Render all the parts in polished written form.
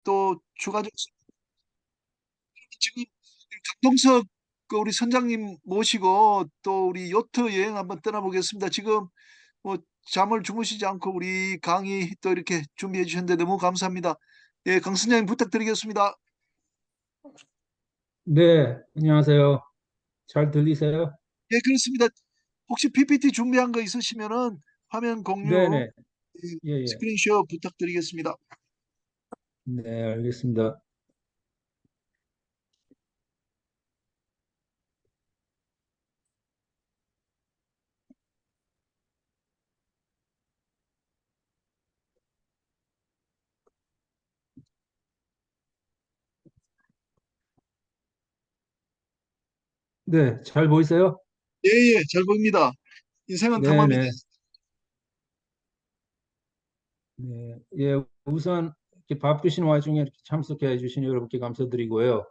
또 추가적 지금 강동석 그 우리 선장님 모시고 또 우리 요트 여행 한번 떠나보겠습니다. 지금 뭐 잠을 주무시지 않고 우리 강의 또 이렇게 준비해 주셨는데 너무 감사합니다. 예, 강 선장님 부탁드리겠습니다. 네, 안녕하세요. 잘 들리세요? 예, 그렇습니다. 혹시 PPT 준비한 거 있으시면은 화면 공유, 네네. 예, 예, 예. 스크린샷 부탁드리겠습니다. 네, 알겠습니다. 네, 잘 보이세요? 예, 예, 잘 보입니다. 인생은 탐험이다. 네네. 네, 예, 우선 이렇게 바쁘신 와중에 이렇게 참석해 주신 여러분께 감사드리고요.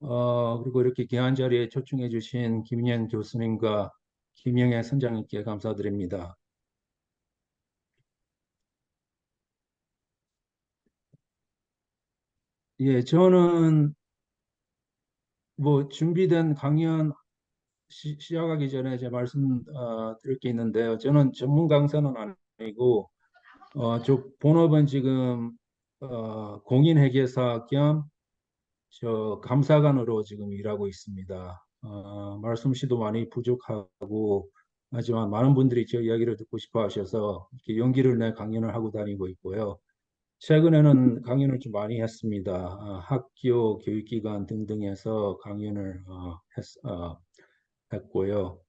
그리고 이렇게 귀한 자리에 초청해 주신 김영 교수님과 김영애 선장님께 감사드립니다. 예, 저는 뭐 준비된 강연 시작하기 전에 제 말씀 드릴 게 있는데요. 저는 전문 강사는 아니고 저 본업은 지금 공인회계사 겸 저 감사관으로 지금 일하고 있습니다. 말솜씨도 많이 부족하고 하지만 많은 분들이 저 이야기를 듣고 싶어 하셔서 이렇게 용기를 내 강연을 하고 다니고 있고요. 최근에는 강연을 좀 많이 했습니다. 학교, 교육기관 등등에서 강연을 했고요.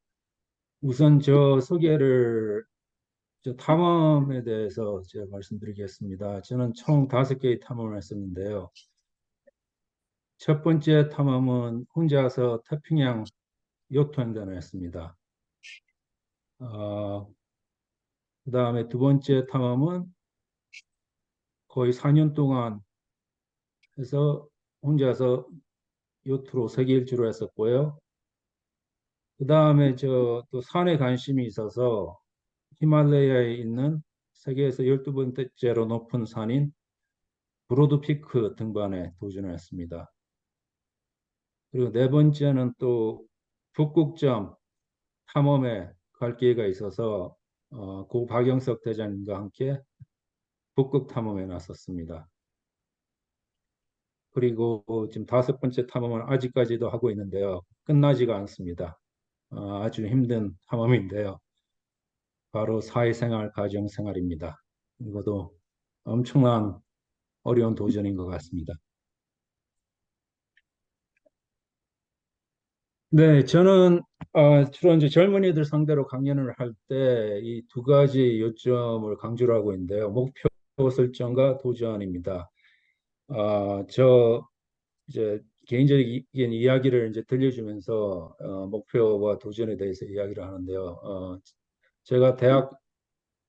우선 저 소개를 저 탐험에 대해서 제가 말씀드리겠습니다. 저는 총 5개의 탐험을 했었는데요. 첫 번째 탐험은 혼자서 태평양 요트 횡단을 했습니다. 그다음에 두 번째 탐험은 거의 4년 동안 해서 혼자서 요트로 세계 일주를 했었고요. 그다음에 저 또 산에 관심이 있어서 히말라야에 있는 세계에서 12번째로 높은 산인 브로드 피크 등반에 도전을 했습니다. 그리고 네 번째는 또 북극점 탐험에 갈 기회가 있어서 고 박영석 대장님과 함께 북극 탐험에 나섰습니다. 그리고 지금 5번째 탐험은 아직까지도 하고 있는데요. 끝나지가 않습니다. 아주 힘든 탐험인데요. 바로 사회생활, 가정생활입니다. 이것도 엄청난 어려운 도전인 것 같습니다. 네, 저는 주로 이제 젊은이들 상대로 강연을 할 때 이 두 가지 요점을 강조를 하고 있는데요. 목표 설정과 도전입니다. 저 이제 개인적인 이야기를 이제 들려주면서 목표와 도전에 대해서 이야기를 하는데요. 제가 대학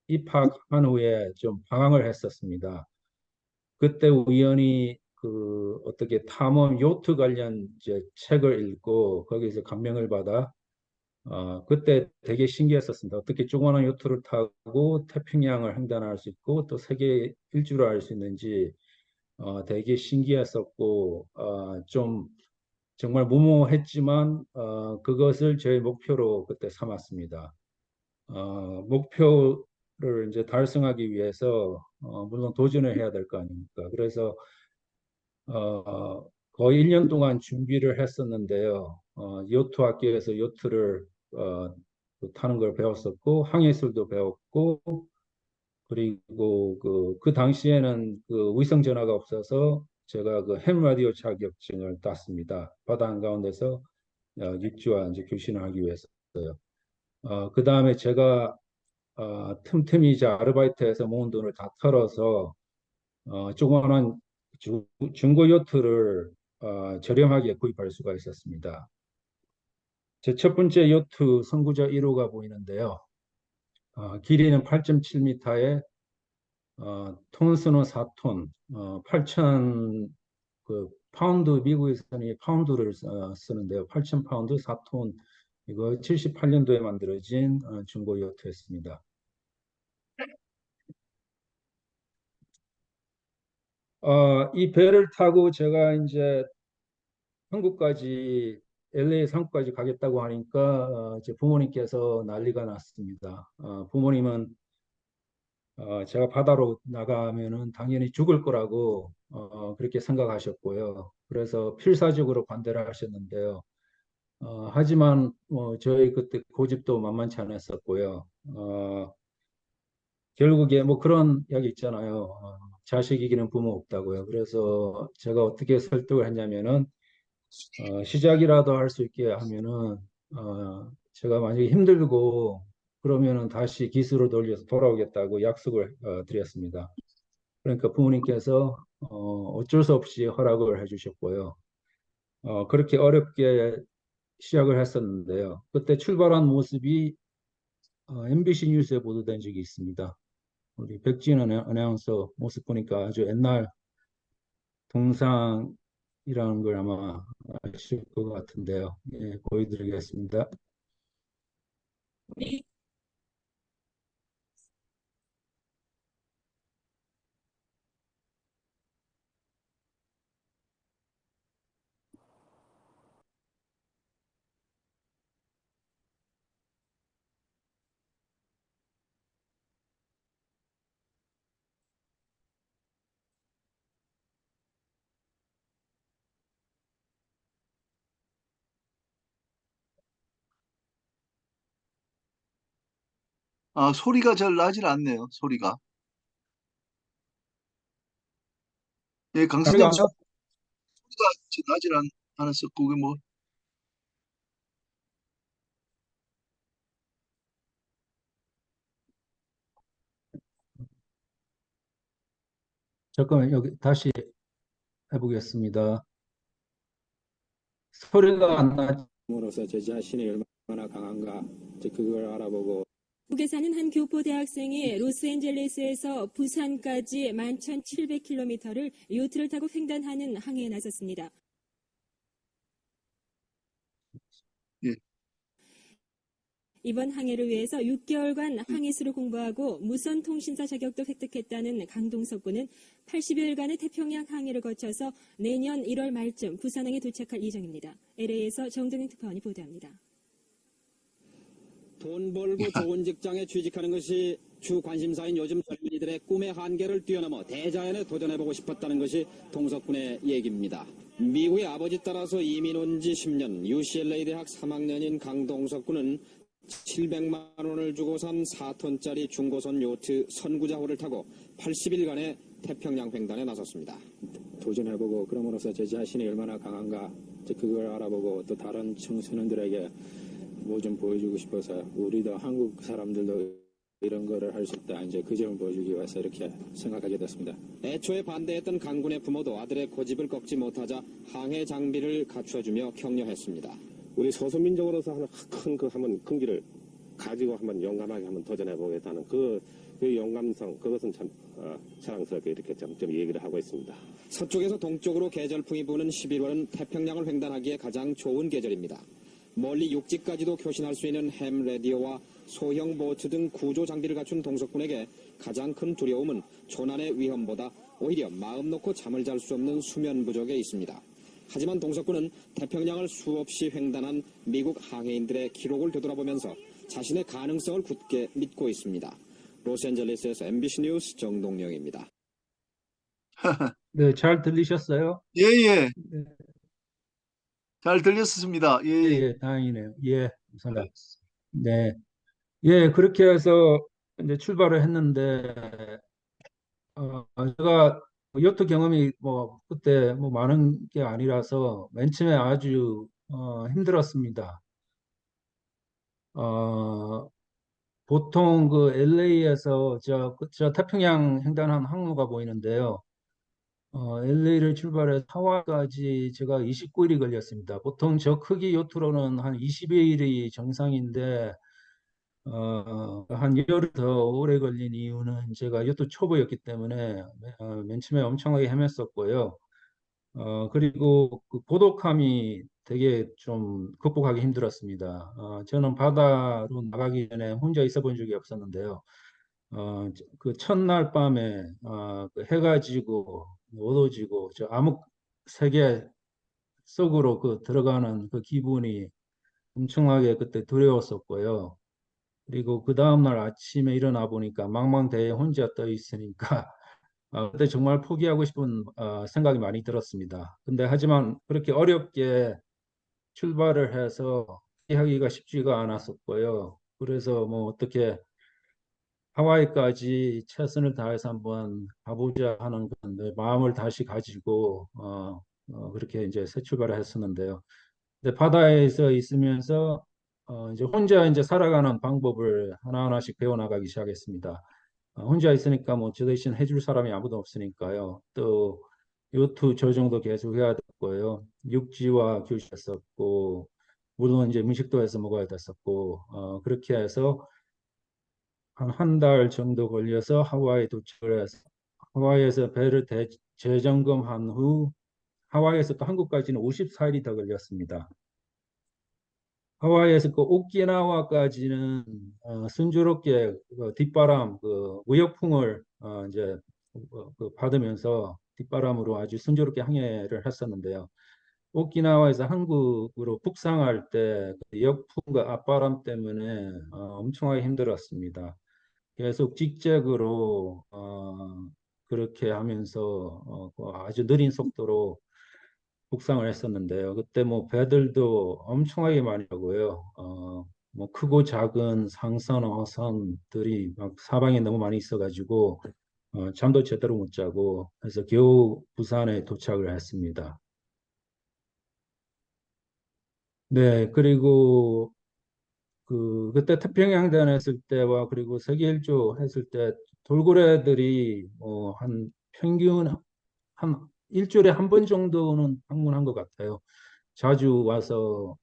입학한 후에 좀 방황을 했었습니다. 그때 우연히 그 어떻게 탐험 요트 관련 이제 책을 읽고 거기서 감명을 받아 그때 되게 신기했었습니다. 어떻게 조그마한 요트를 타고 태평양을 횡단할 수 있고 또 세계 일주를 할 수 있는지 되게 신기했었고 좀 정말 무모했지만 그것을 제 목표로 그때 삼았습니다. 목표를 이제 달성하기 위해서 물론 도전을 해야 될 거 아닙니까? 그래서 거의 1년 동안 준비를 했었는데요. 요트 학교에서 요트를 타는 걸 배웠었고 항해술도 배웠고 그리고 그 당시에는 그 위성 전화가 없어서 제가 그 햄 라디오 자격증을 땄습니다. 바다 한가운데서 육지와 이제 교신을 하기 위해서요. 그 다음에 제가 틈틈이 이제 아르바이트해서 모은 돈을 다 털어서 조그만한 중고 요트를 저렴하게 구입할 수가 있었습니다. 제 첫 번째 요트 선구자 1호가 보이는데요. 길이는 8.7m에 톤수는 4톤, 8천 그 파운드 미국에서는 파운드를 쓰는데요. 8천 파운드 4톤 이거 78년도에 만들어진 중고 요트였습니다. 이 배를 타고 제가 이제 한국까지 LA 상구까지 가겠다고 하니까 제 부모님께서 난리가 났습니다. 부모님은 제가 바다로 나가면은 당연히 죽을 거라고 그렇게 생각하셨고요. 그래서 필사적으로 반대를 하셨는데요. 하지만 저희 그때 고집도 만만치 않았었고요. 결국에 뭐 그런 이야기 있잖아요. 자식 이기는 부모 없다고요. 그래서 제가 어떻게 설득을 했냐면은 시작이라도 할 수 있게 하면은 제가 만약에 힘들고 그러면은 다시 기수로 돌려서 돌아오겠다고 약속을 드렸습니다. 그러니까 부모님께서 어쩔 수 없이 허락을 해주셨고요. 그렇게 어렵게 시작을 했었는데요. 그때 출발한 모습이 MBC 뉴스에 보도된 적이 있습니다. 우리 백진 아나운서 모습 보니까 아주 옛날 동상이라는 걸 아마 아실 것 같은데요. 예, 보여드리겠습니다. 아, 소리가 잘 나질 않네요. 소리가. 예, 강 소리가 선생님 안 나? 소리가 잘 나질 않았었고, 그게 뭐, 잠깐만 여기 다시 해보겠습니다. 소리가 안 나. 으로서 제 자신이 얼마나 강한가 이제 그걸 알아보고 미국에 사는 한 교포 대학생이 로스앤젤레스에서 부산까지 11,700km를 요트를 타고 횡단하는 항해에 나섰습니다. 예. 이번 항해를 위해서 6개월간 항해수를 공부하고 무선 통신사 자격도 획득했다는 강동석 군은 80여일간의 태평양 항해를 거쳐서 내년 1월 말쯤 부산항에 도착할 예정입니다. LA에서 정정행 특파원이 보도합니다. 돈 벌고 좋은 직장에 취직하는 것이 주 관심사인 요즘 젊은이들의 꿈의 한계를 뛰어넘어 대자연에 도전해보고 싶었다는 것이 동석군의 얘기입니다. 미국의 아버지 따라서 이민 온 지 10년 UCLA 대학 3학년인 강동석군은 700만 원을 주고 산 4톤짜리 중고선 요트 선구자호를 타고 80일간의 태평양 횡단에 나섰습니다. 도전해보고 그럼으로써 제 자신이 얼마나 강한가 이제 그걸 알아보고 또 다른 청소년들에게 뭐 좀 보여주고 싶어서 우리도 한국 사람들도 이런 거를 할 수 있다. 이제 그 점을 보여주기 위해서 이렇게 생각하게 됐습니다. 애초에 반대했던 강군의 부모도 아들의 고집을 꺾지 못하자 항해 장비를 갖춰주며 격려했습니다. 우리 소수민족으로서 한번 큰 길을 가지고 한번 용감하게 한번 도전해 보겠다는 그 용감성 그것은 참 자랑스럽게 이렇게 좀 얘기를 하고 있습니다. 서쪽에서 동쪽으로 계절풍이 부는 11월은 태평양을 횡단하기에 가장 좋은 계절입니다. 멀리 육지까지도 교신할 수 있는 햄 라디오와 소형 보트 등 구조 장비를 갖춘 동석군에게 가장 큰 두려움은 조난의 위험보다 오히려 마음 놓고 잠을 잘 수 없는 수면 부족에 있습니다. 하지만 동석군은 태평양을 수없이 횡단한 미국 항해인들의 기록을 되돌아보면서 자신의 가능성을 굳게 믿고 있습니다. 로스앤젤레스에서 MBC 뉴스 정동영입니다. 네, 잘 들리셨어요? 예, 예. 네, 잘 들렸습니다. 예, 예, 예. 예, 다행이네요. 예, 감사합니다. 네, 예, 그렇게 해서 이제 출발을 했는데 제가 요트 경험이 뭐 그때 뭐 많은 게 아니라서 맨 처음에 아주 힘들었습니다. 어, 보통 그 LA에서 저 태평양 횡단한 항로가 보이는데요. LA를 출발해서 하와이까지 제가 29일이 걸렸습니다. 보통 저 크기 요트로는 한 20일이 정상인데 한 열흘 더 오래 걸린 이유는 제가 요트 초보였기 때문에 맨 처음에 엄청나게 헤맸었고요. 그리고 그 고독함이 되게 좀 극복하기 힘들었습니다. 저는 바다로 나가기 전에 혼자 있어 본 적이 없었는데요. 그 첫날 밤에 그 해가 지고 어두워지고 저 암흑 세계 속으로 그 들어가는 그 기분이 엄청나게 그때 두려웠었고요. 그리고 그 다음날 아침에 일어나 보니까 망망대해 혼자 떠 있으니까 그때 정말 포기하고 싶은 생각이 많이 들었습니다. 근데 하지만 그렇게 어렵게 출발을 해서 하기가 쉽지가 않았었고요. 그래서 뭐 어떻게 하와이까지 최선을 다해서 한번 가보자 하는 건데 마음을 다시 가지고 그렇게 이제 새 출발을 했었는데요. 근데 바다에서 있으면서 이제 혼자 이제 살아가는 방법을 하나하나씩 배워나가기 시작했습니다. 혼자 있으니까 뭐 저 대신 해줄 사람이 아무도 없으니까요. 또 요트 조정도 계속 해야 됐고요. 육지와 교류했었고 물론 이제 음식도 해서 먹어야 됐었고 그렇게 해서 한 달 정도 걸려서 하와이 도착을 해서 하와이에서 배를 재점검한 후 하와이에서 또 한국까지는 54일이 더 걸렸습니다. 하와이에서 그 오키나와까지는 순조롭게 그 뒷바람, 그 우역풍을 이제 그 받으면서 뒷바람으로 아주 순조롭게 항해를 했었는데요. 오키나와에서 한국으로 북상할 때그 역풍과 앞바람 때문에 엄청나게 힘들었습니다. 계속 직접으로 그렇게 하면서 그 아주 느린 속도로 북상을 했었는데요. 그때 뭐 배들도 엄청나게 많이 하고요. 뭐 크고 작은 상선, 어선들이 막 사방에 너무 많이 있어가지고 잠도 제대로 못 자고 그래서 겨우 부산에 도착을 했습니다. 네, 그리고 그때 태평양전 했을 때와 그리고 세계 일주 했을 때 돌고래들이 한 평균 한 일주일에 한 번 정도는 방문한 것 같아요. 자주 와서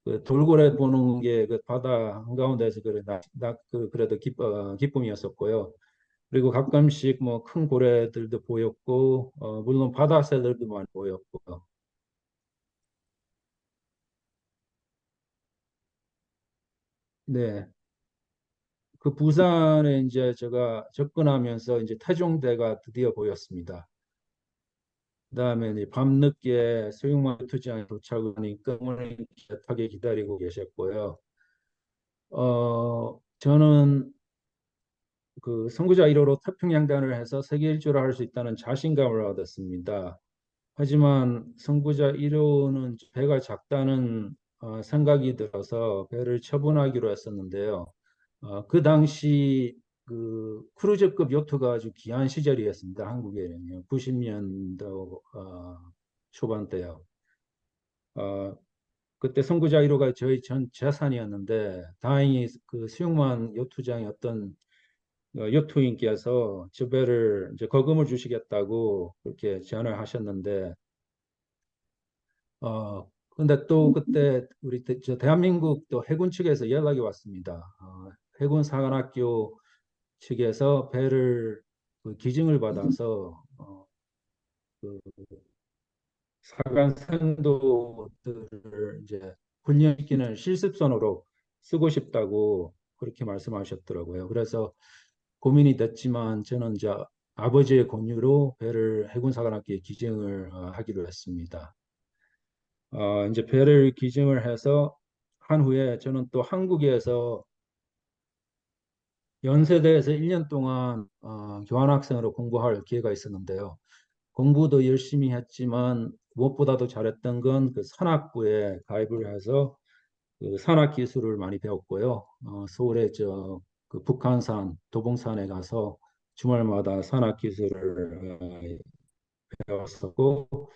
그 돌고래 보는 게 그 바다 한가운데서 그래 그래도 기쁨이었었고요. 그리고 가끔씩 뭐 큰 고래들도 보였고 물론 바다 새들도 많이 보였고요. 네. 그 부산에 이제 제가 접근하면서 이제 태종대가 드디어 보였습니다. 그다음에 이제 밤늦게 수육만 투장에 도착하니까 어머니 기타게 기다리고 계셨고요. 저는 그 선구자 1호로 태평양단을 해서 세계 일주를 할 수 있다는 자신감을 얻었습니다. 하지만 선구자 1호는 배가 작다는 생각이 들어서 배를 처분하기로 했었는데요. 그 당시 그 크루즈급 요트가 아주 귀한 시절이었습니다. 한국에는요. 90년도 초반대요. 어, 그때 선구자 1호가 저희 전 재산이었는데 다행히 그 수영만 요트장의 어떤 요트인께서 저 배를 이제 거금을 주시겠다고 그렇게 제안을 하셨는데 근데 또 그때 우리 저 대한민국 또 해군 측에서 연락이 왔습니다. 해군 사관학교 측에서 배를 그 기증을 받아서 그 사관 생도들을 이제 훈련시키는 실습선으로 쓰고 싶다고 그렇게 말씀하셨더라고요. 그래서 고민이 됐지만 저는 이제 아버지의 권유로 배를 해군사관학교에 기증을 하기로 했습니다. 이제 배를 기증을 해서 한 후에 저는 또 한국에서 연세대에서 1년 동안 교환학생으로 공부할 기회가 있었는데요. 공부도 열심히 했지만 무엇보다도 잘했던 건 그 산악부에 가입을 해서 그 산악 기술을 많이 배웠고요. 서울의 그 북한산 도봉산에 가서 주말마다 산악 기술을 배웠었고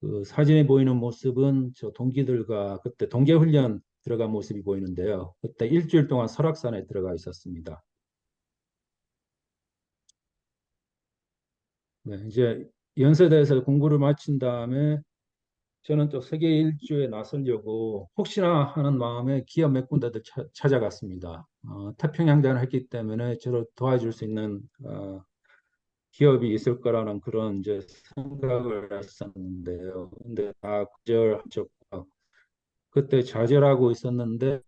그 사진에 보이는 모습은 저 동기들과 그때 동계훈련 들어간 모습이 보이는데요. 그때 일주일 동안 설악산에 들어가 있었습니다. 네, 이제 연세대에서 공부를 마친 다음에 저는 또 세계 일주에 나서려고 혹시나 하는 마음에 기업 몇 군데도 찾아갔습니다. 태평양대를 했기 때문에 저를 도와줄 수 있는 기업이 있을 거라는 그런 이제 생각을 했었는데요. 근데 다 거절하셨고 그때 좌절하고 있었는데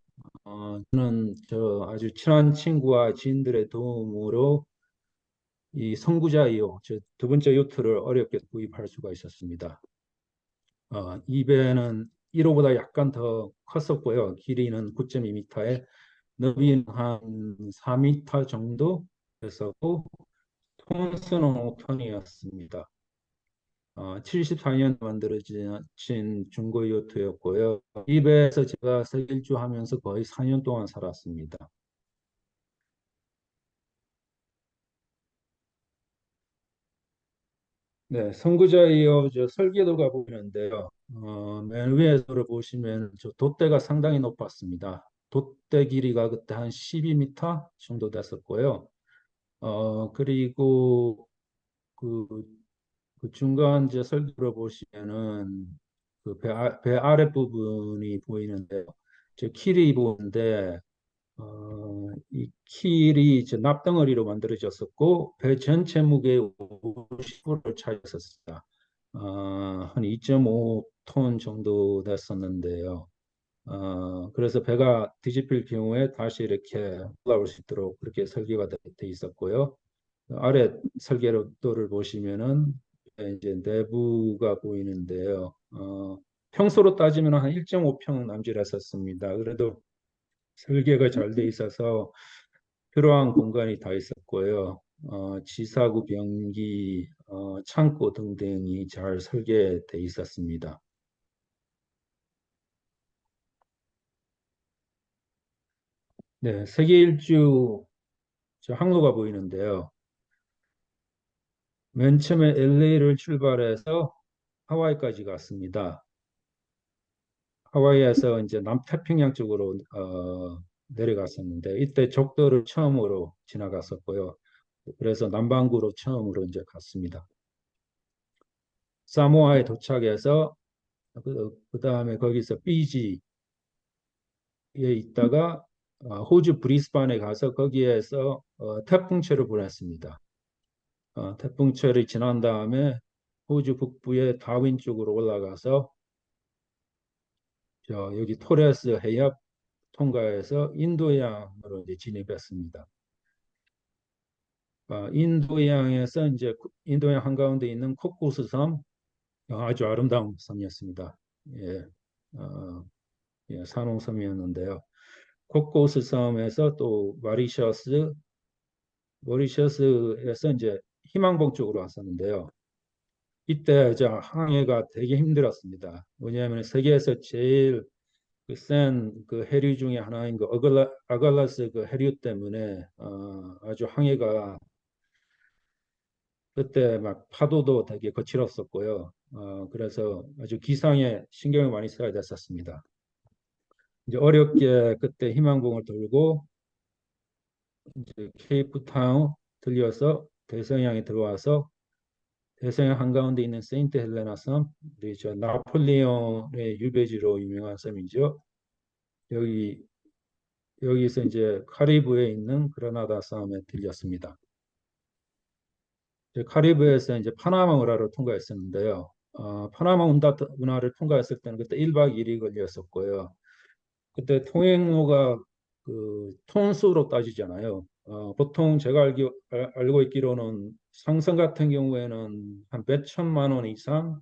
저는 저 아주 친한 친구와 지인들의 도움으로 이 선구자 2호, 두 번째 요트를 어렵게 구입할 수가 있었습니다. 이 배는 1호보다 약간 더 컸었고요. 길이는 9.2m에 너비는 한 4m 정도 됐었고 톤수는 5톤이었습니다. 74년 만들어진 중고 요트였고요. 이 배에서 제가 세계 일주 하면서 거의 4년 동안 살았습니다. 네, 선구자에 이어 설계도가 보이는데요. 맨 위에서를 보시면 저 돛대가 상당히 높았습니다. 돛대 길이가 그때 한 12m 정도 됐었고요. 그리고 그, 그 중간 이제 설계도를 보시면은 그 배 아랫부분이 보이는데요. 저 킬이 보이는데 이 킬이 이제 납덩어리로 만들어졌었고 배 전체 무게의 50%를 차지했었습니다. 한 2.5톤 정도 됐었는데요. 그래서 배가 뒤집힐 경우에 다시 이렇게 올라올 수 있도록 그렇게 설계가 돼 있었고요. 아래 설계도를 보시면은 이제 내부가 보이는데요. 평소로 따지면 한 1.5평 남짓했었습니다. 그래도 설계가 잘 돼 있어서 필요한 공간이 다 있었고요. 지사구 변기, 창고 등등이 잘 설계돼 있었습니다. 네, 세계 일주 저 항로가 보이는데요. 맨 처음에 LA를 출발해서 하와이까지 갔습니다. 하와이에서 이제 남태평양 쪽으로 내려갔었는데 이때 적도를 처음으로 지나갔었고요. 그래서 남반구로 처음으로 이제 갔습니다. 사모아에 도착해서 그다음에 거기서 피지에 있다가 호주 브리스반에 가서 거기에서 태풍철을 보냈습니다. 태풍철이 지난 다음에 호주 북부의 다윈 쪽으로 올라가서 여기 토레스 해협 통과해서 인도양으로 이제 진입했습니다. 인도양에서 이제 인도양 한가운데 있는 코코스 섬 아주 아름다운 섬이었습니다. 예, 예, 산호섬이었는데요. 코코스 섬에서 또 모리셔스에서 이제 희망봉 쪽으로 왔었는데요. 이때 저 항해가 되게 힘들었습니다. 왜냐하면 세계에서 제일 센그 해류 중에 하나인 그 아갈라스 그 해류 때문에 아주 항해가 그때 막 파도도 되게 거칠었었고요. 그래서 아주 기상에 신경을 많이 써야 됐었습니다. 이제 어렵게 그때 희망봉을 돌고 이제 케이프타운 들려서 대서양에 들어와서 대서양 한가운데 있는 세인트 헬레나 섬, 우리 저 나폴레옹의 유배지로 유명한 섬이죠. 여기 여기서 이제 카리브에 있는 그라나다 섬에 들렸습니다. 카리브에서 이제 파나마 운하를 통과했었는데요. 파나마 운하를 통과했을 때는 그때 1박 2일이 걸렸었고요. 그때 통행료가 그 톤수로 따지잖아요. 보통 제가 알고 있기로는 상선 같은 경우에는 한 몇 천만 원 이상,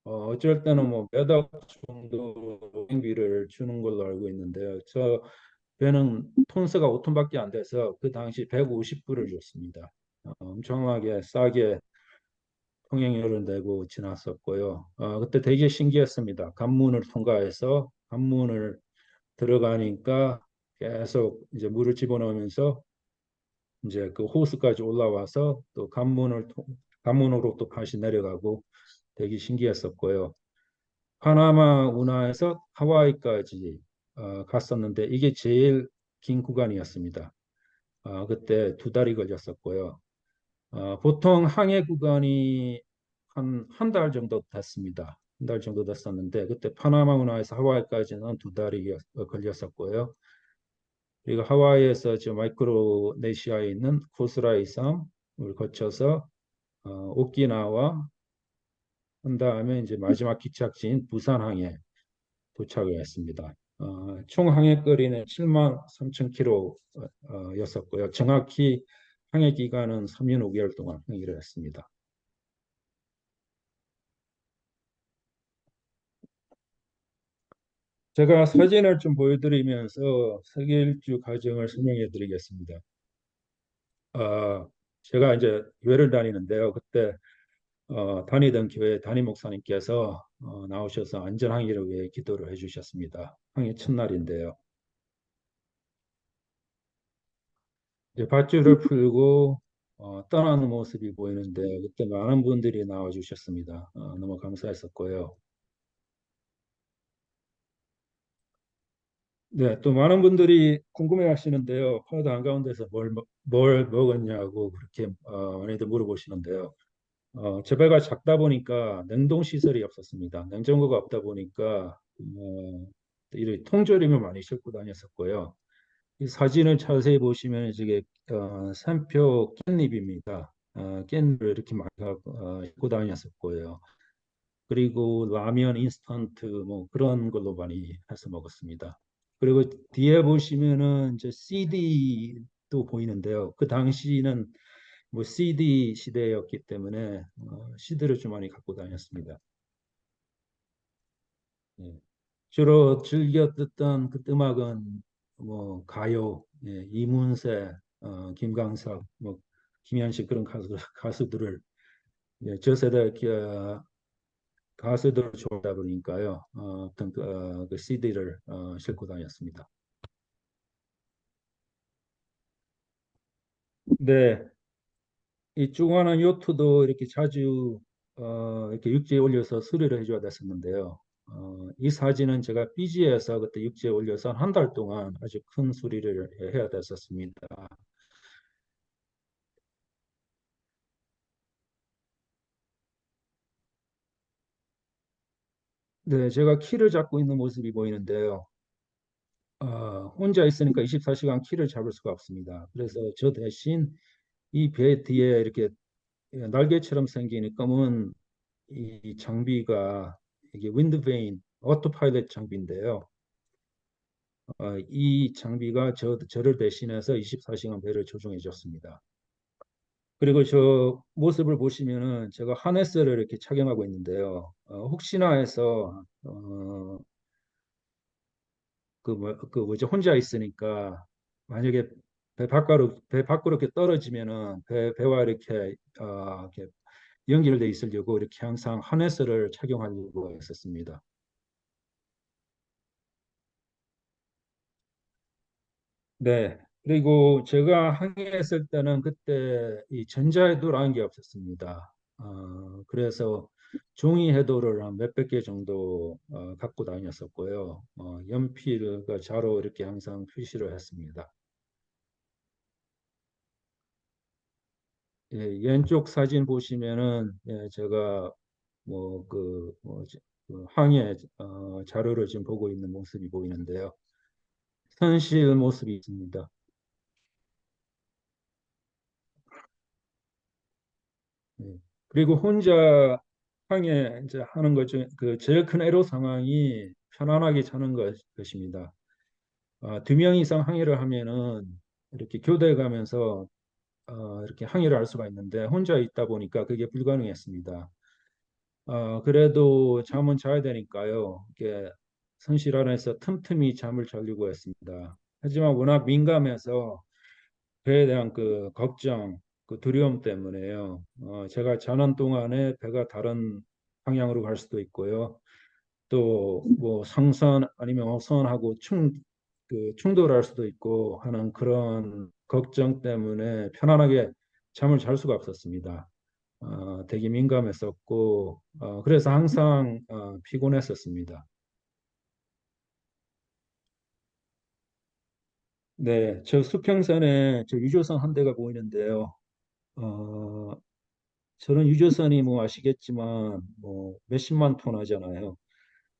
어쩔 때는 뭐 몇 억 정도 행비를 주는 걸로 알고 있는데요. 저 배는 톤수가 5톤밖에 안 돼서 그 당시 150불을 줬습니다. 엄청나게 싸게 통행료를 내고 지났었고요. 그때 되게 신기했습니다. 관문을 통과해서 관문을 들어가니까 계속 이제 물을 집어넣으면서 이제 그 호수까지 올라와서 또 관문으로 또 다시 내려가고 되게 신기했었고요. 파나마 운하에서 하와이까지 갔었는데 이게 제일 긴 구간이었습니다. 그때 2달이 걸렸었고요. 보통 항해 구간이 한 달 정도 됐습니다. 한 달 정도 됐었는데 그때 파나마 운하에서 하와이까지는 2달이 걸렸었고요. 그리고 하와이에서 지금 마이크로네시아에 있는 코스라이 섬을 거쳐서 오키나와 한 다음에 이제 마지막 기착지인 부산항에 도착을 했습니다. 총 항해 거리는 7만 3천 킬로였었고요. 정확히 항해 기간은 3년 5개월 동안 항해를 했습니다. 제가 사진을 좀 보여드리면서 세계 일주 과정을 설명해 드리겠습니다. 제가 이제 교회를 다니는데요. 그때 다니던 교회 담임 목사님께서 나오셔서 안전항해를 위해 기도를 해주셨습니다. 항해 첫날인데요. 이제 밧줄을 풀고 떠나는 모습이 보이는데 그때 많은 분들이 나와주셨습니다. 너무 감사했었고요. 네, 또 많은 분들이 궁금해 하시는데요. 파도 한가운데서 뭘 먹었냐고 그렇게 많이들 물어보시는데요. 제 배가 작다 보니까 냉동 시설이 없었습니다. 냉장고가 없다 보니까 이 통조림을 많이 싣고 다녔었고요. 이 사진을 자세히 보시면 이게 산표 깻잎입니다. 깻잎을 이렇게 많이 싣고 다녔었고요. 그리고 라면, 인스턴트 뭐 그런 걸로 많이 해서 먹었습니다. 그리고 뒤에 보시면은 이제 CD도 보이는데요. 그 당시는 뭐 CD 시대였기 때문에 CD를 좀 많이 갖고 다녔습니다. 예. 주로 즐겨 듣던 그 음악은 뭐 가요, 예, 이문세, 김광석, 뭐 김현식 그런 가수들을 예, 저 세대 가수들을 좋아하다 보니까요. 어떤 그 CD를 싣고 다녔습니다. 네, 이 중화는 요트도 이렇게 자주 이렇게 육지에 올려서 수리를 해줘야 됐었는데요. 이 사진은 제가 피지에서 그때 육지에 올려서 한 달 동안 아주 큰 수리를 해야 됐었습니다. 네, 제가 키를 잡고 있는 모습이 보이는데요. 혼자 있으니까 24시간 키를 잡을 수가 없습니다. 그래서 저 대신 이 배 뒤에 이렇게 날개처럼 생긴 이 검은 이 장비가 이게 윈드베인 오토파일럿 장비인데요. 이 장비가 저를 대신해서 24시간 배를 조종해 줬습니다. 그리고 저 모습을 보시면은 제가 하네스를 이렇게 착용하고 있는데요. 혹시나 해서 그 뭐지 혼자 있으니까 만약에 배 밖으로 이렇게 떨어지면은 배와 이렇게 연결돼 있으려고 이렇게 항상 하네스를 착용하려고 했었습니다. 네. 그리고 제가 항해했을 때는 그때 이 전자해도라는 게 없었습니다. 그래서 종이 해도를 한 몇백 개 정도 갖고 다녔었고요. 연필과 자로 이렇게 항상 표시를 했습니다. 예, 왼쪽 사진 보시면은 예, 제가 그 항해 자료를 지금 보고 있는 모습이 보이는데요. 현실 모습이 있습니다. 예. 그리고 혼자 항해 이제 하는 것 중에 그 제일 큰 애로 상황이 편안하게 자는 것입니다. 2명 이상 항해를 하면은 이렇게 교대해 가면서 이렇게 항해를 할 수가 있는데 혼자 있다 보니까 그게 불가능했습니다. 그래도 잠은 자야 되니까요. 이렇게 선실 안에서 틈틈이 잠을 자려고 했습니다. 하지만 워낙 민감해서 배에 대한 그 걱정, 그 두려움 때문에요. 제가 자는 동안에 배가 다른 방향으로 갈 수도 있고요. 또 뭐 상선 아니면 어선하고 충돌할 수도 있고 하는 그런 걱정 때문에 편안하게 잠을 잘 수가 없었습니다. 되게 민감했었고 그래서 항상 피곤했었습니다. 네, 저 수평선에 저 유조선 한 대가 보이는데요. 어, 저는 유조선이 뭐 아시겠지만 뭐 몇십만 톤 하잖아요.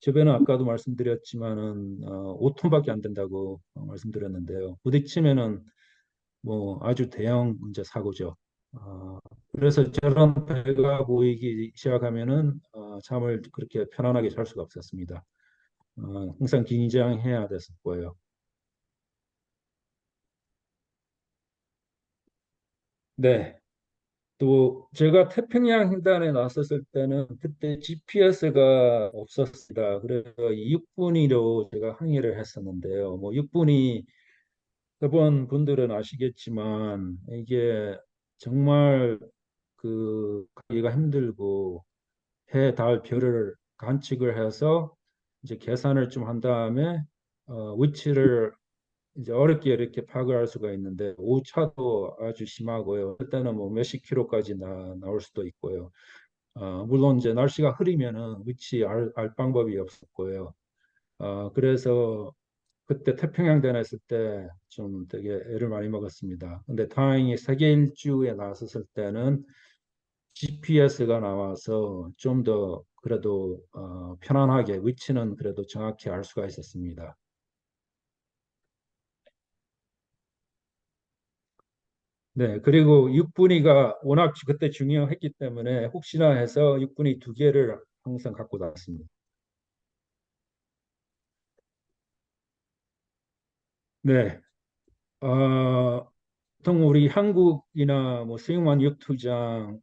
주변은 아까도 말씀드렸지만은 5톤밖에 안 된다고 말씀드렸는데요. 부딪히면은 뭐 아주 대형 문제 사고죠. 어, 그래서 저런 배가 보이기 시작하면은 잠을 그렇게 편안하게 잘 수가 없었습니다. 항상 긴장해야 됐었고요. 네. 또 제가 태평양 횡단에 나섰을 때는 그때 GPS가 없었습니다. 그래서 육분위로 제가 항해를 했었는데요. 뭐 육분위 해본 분들은 아시겠지만 이게 정말 가기가 힘들고 해, 달, 별을 관측을 해서 이제 계산을 좀 한 다음에 위치를 이제 어렵게 이렇게 파악을 할 수가 있는데 오차도 아주 심하고요. 그때는 뭐 몇십 킬로까지 나올 수도 있고요. 물론 이제 날씨가 흐리면은 위치 알 방법이 없었고요. 그래서 그때 태평양대 했을 때 좀 되게 애를 많이 먹었습니다. 근데 다행히 세계 일주에 나섰을 때는 GPS가 나와서 좀 더 그래도 편안하게 위치는 그래도 정확히 알 수가 있었습니다. 네, 그리고 육분위가 워낙 그때 중요했기 때문에 혹시나 해서 육분위 두 개를 항상 갖고 다녔습니다. 네, 보통 우리 한국이나 뭐 수용한 육투장,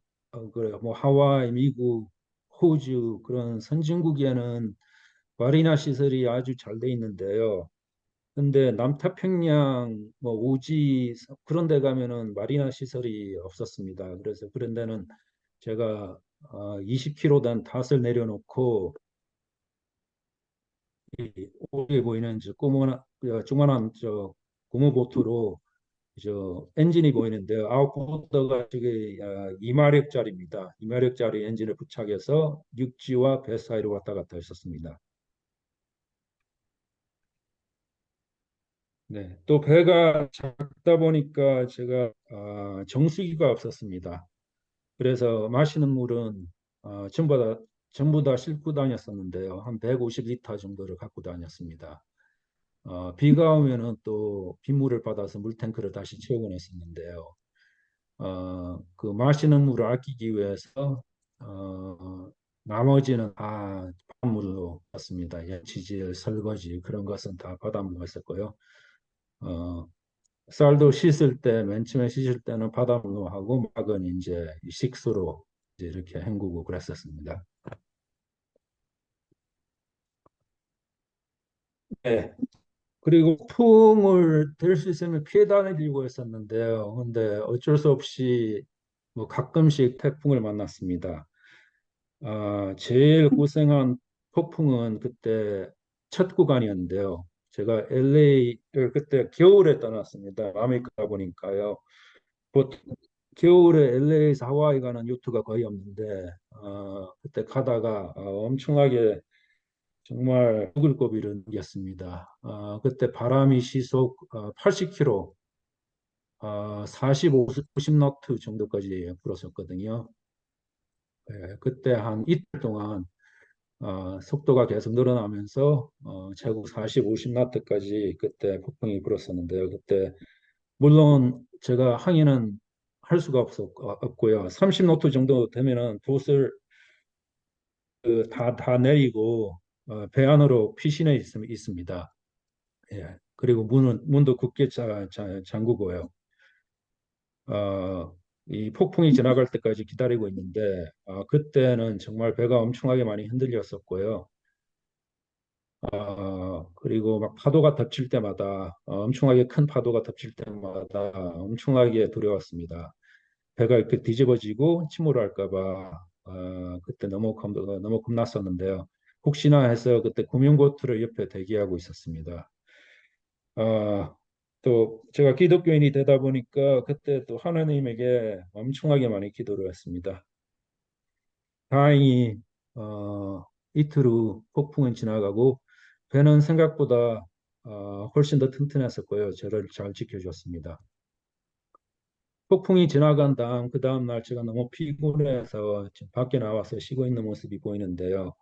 그래 뭐 하와이, 미국, 호주 그런 선진국에는 마리나 시설이 아주 잘 돼 있는데요. 근데 남태평양 뭐 오지 그런 데 가면은 마리나 시설이 없었습니다. 그래서 그런 데는 제가 20km 단 닷을 내려놓고 오게 보이는 조그만한 저 고무보트로 저 엔진이 보이는데요. 아웃보더가 저게 2마력짜리입니다. 2마력짜리 엔진을 부착해서 육지와 배 사이로 왔다 갔다 했었습니다. 네, 또 배가 작다 보니까 제가 정수기가 없었습니다. 그래서 마시는 물은 전부 다 싣고 다녔었는데요. 한 150리터 정도를 갖고 다녔습니다. 비가 오면은 또 빗물을 받아서 물탱크를 다시 채우곤 했었는데요. 그 마시는 물을 아끼기 위해서 나머지는 다 바닷물로 했습니다. 양치질, 설거지 그런 것은 다 바닷물로 했었고요. 어, 쌀도 씻을 때, 맨 처음에 씻을 때는 바닷물로 하고, 막은 이제 식수로 이제 이렇게 헹구고 그랬었습니다. 네. 그리고 풍을 들 수 있으면 피해 다니려고 했었는데요. 근데 어쩔 수 없이 뭐 가끔씩 태풍을 만났습니다. 제일 고생한 폭풍은 그때 첫 구간이었는데요. 제가 LA를 그때 겨울에 떠났습니다. 아메리카 보니까요. 보통 겨울에 LA에서 하와이 가는 요트가 거의 없는데 그때 가다가 엄청나게 정말 죽을 고비를 이겼습니다. 그때 바람이 시속 80km, 45, 50노트 정도까지 불었었거든요. 예, 그때 한 이틀 동안 속도가 계속 늘어나면서 최고 40, 50노트까지 그때 폭풍이 불었었는데요. 그때 물론 제가 항해는 할 수가 없고요. 30노트 정도 되면은 돛을 다 내리고 배 안으로 피신해 있습니다. 예. 그리고 문도 굳게 잠그고요. 이 폭풍이 지나갈 때까지 기다리고 있는데 그때는 정말 배가 엄청나게 많이 흔들렸었고요. 그리고 막 파도가 덮칠 때마다 엄청나게 큰 파도가 덮칠 때마다 엄청나게 두려웠습니다. 배가 이렇게 뒤집어지고 침몰할까 봐 그때 너무 겁났었는데요. 혹시나 해서 그때 구명보트를 옆에 대기하고 있었습니다. 아, 또 제가 기독교인이 되다 보니까 그때 또 하나님에게 엄청나게 많이 기도를 했습니다. 다행히 이틀 후 폭풍은 지나가고 배는 생각보다 훨씬 더 튼튼했었고요. 저를 잘 지켜줬습니다. 폭풍이 지나간 그 다음 날 제가 너무 피곤해서 지금 밖에 나와서 쉬고 있는 모습이 보이는데요.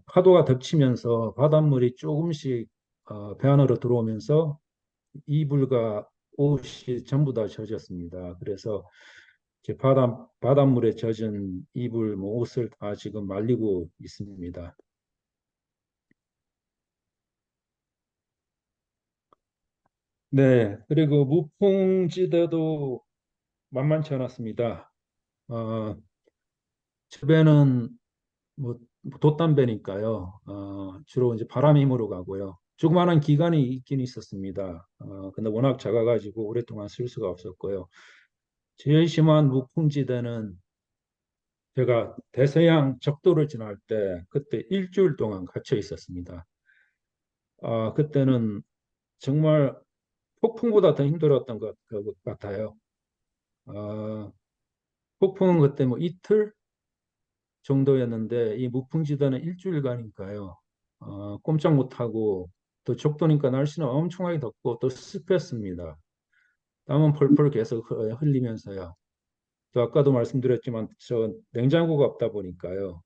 파도가 덮치면서 바닷물이 조금씩 배 안으로 들어오면서 이불과 옷이 전부 다 젖었습니다. 그래서 이제 바닷물에 젖은 이불, 뭐 옷을 다 지금 말리고 있습니다. 네, 그리고 무풍지대도 만만치 않았습니다. 어, 주변은 뭐 돛담배니까요. 주로 이제 바람 힘으로 가고요. 조그마한 기관이 있긴 있었습니다. 근데 워낙 작아가지고 오랫동안 쓸 수가 없었고요. 제일 심한 무풍지대는 제가 대서양 적도를 지날 때 그때 일주일 동안 갇혀 있었습니다. 그때는 정말 폭풍보다 더 힘들었던 것 같아요. 아, 폭풍은 그때 뭐 이틀 정도였는데 이 무풍지대는 일주일간이니까요. 꼼짝 못하고 또 적도니까 날씨는 엄청나게 덥고 또 습했습니다. 땀은 펄펄 계속 흘리면서요. 또 아까도 말씀드렸지만 저 냉장고가 없다 보니까요.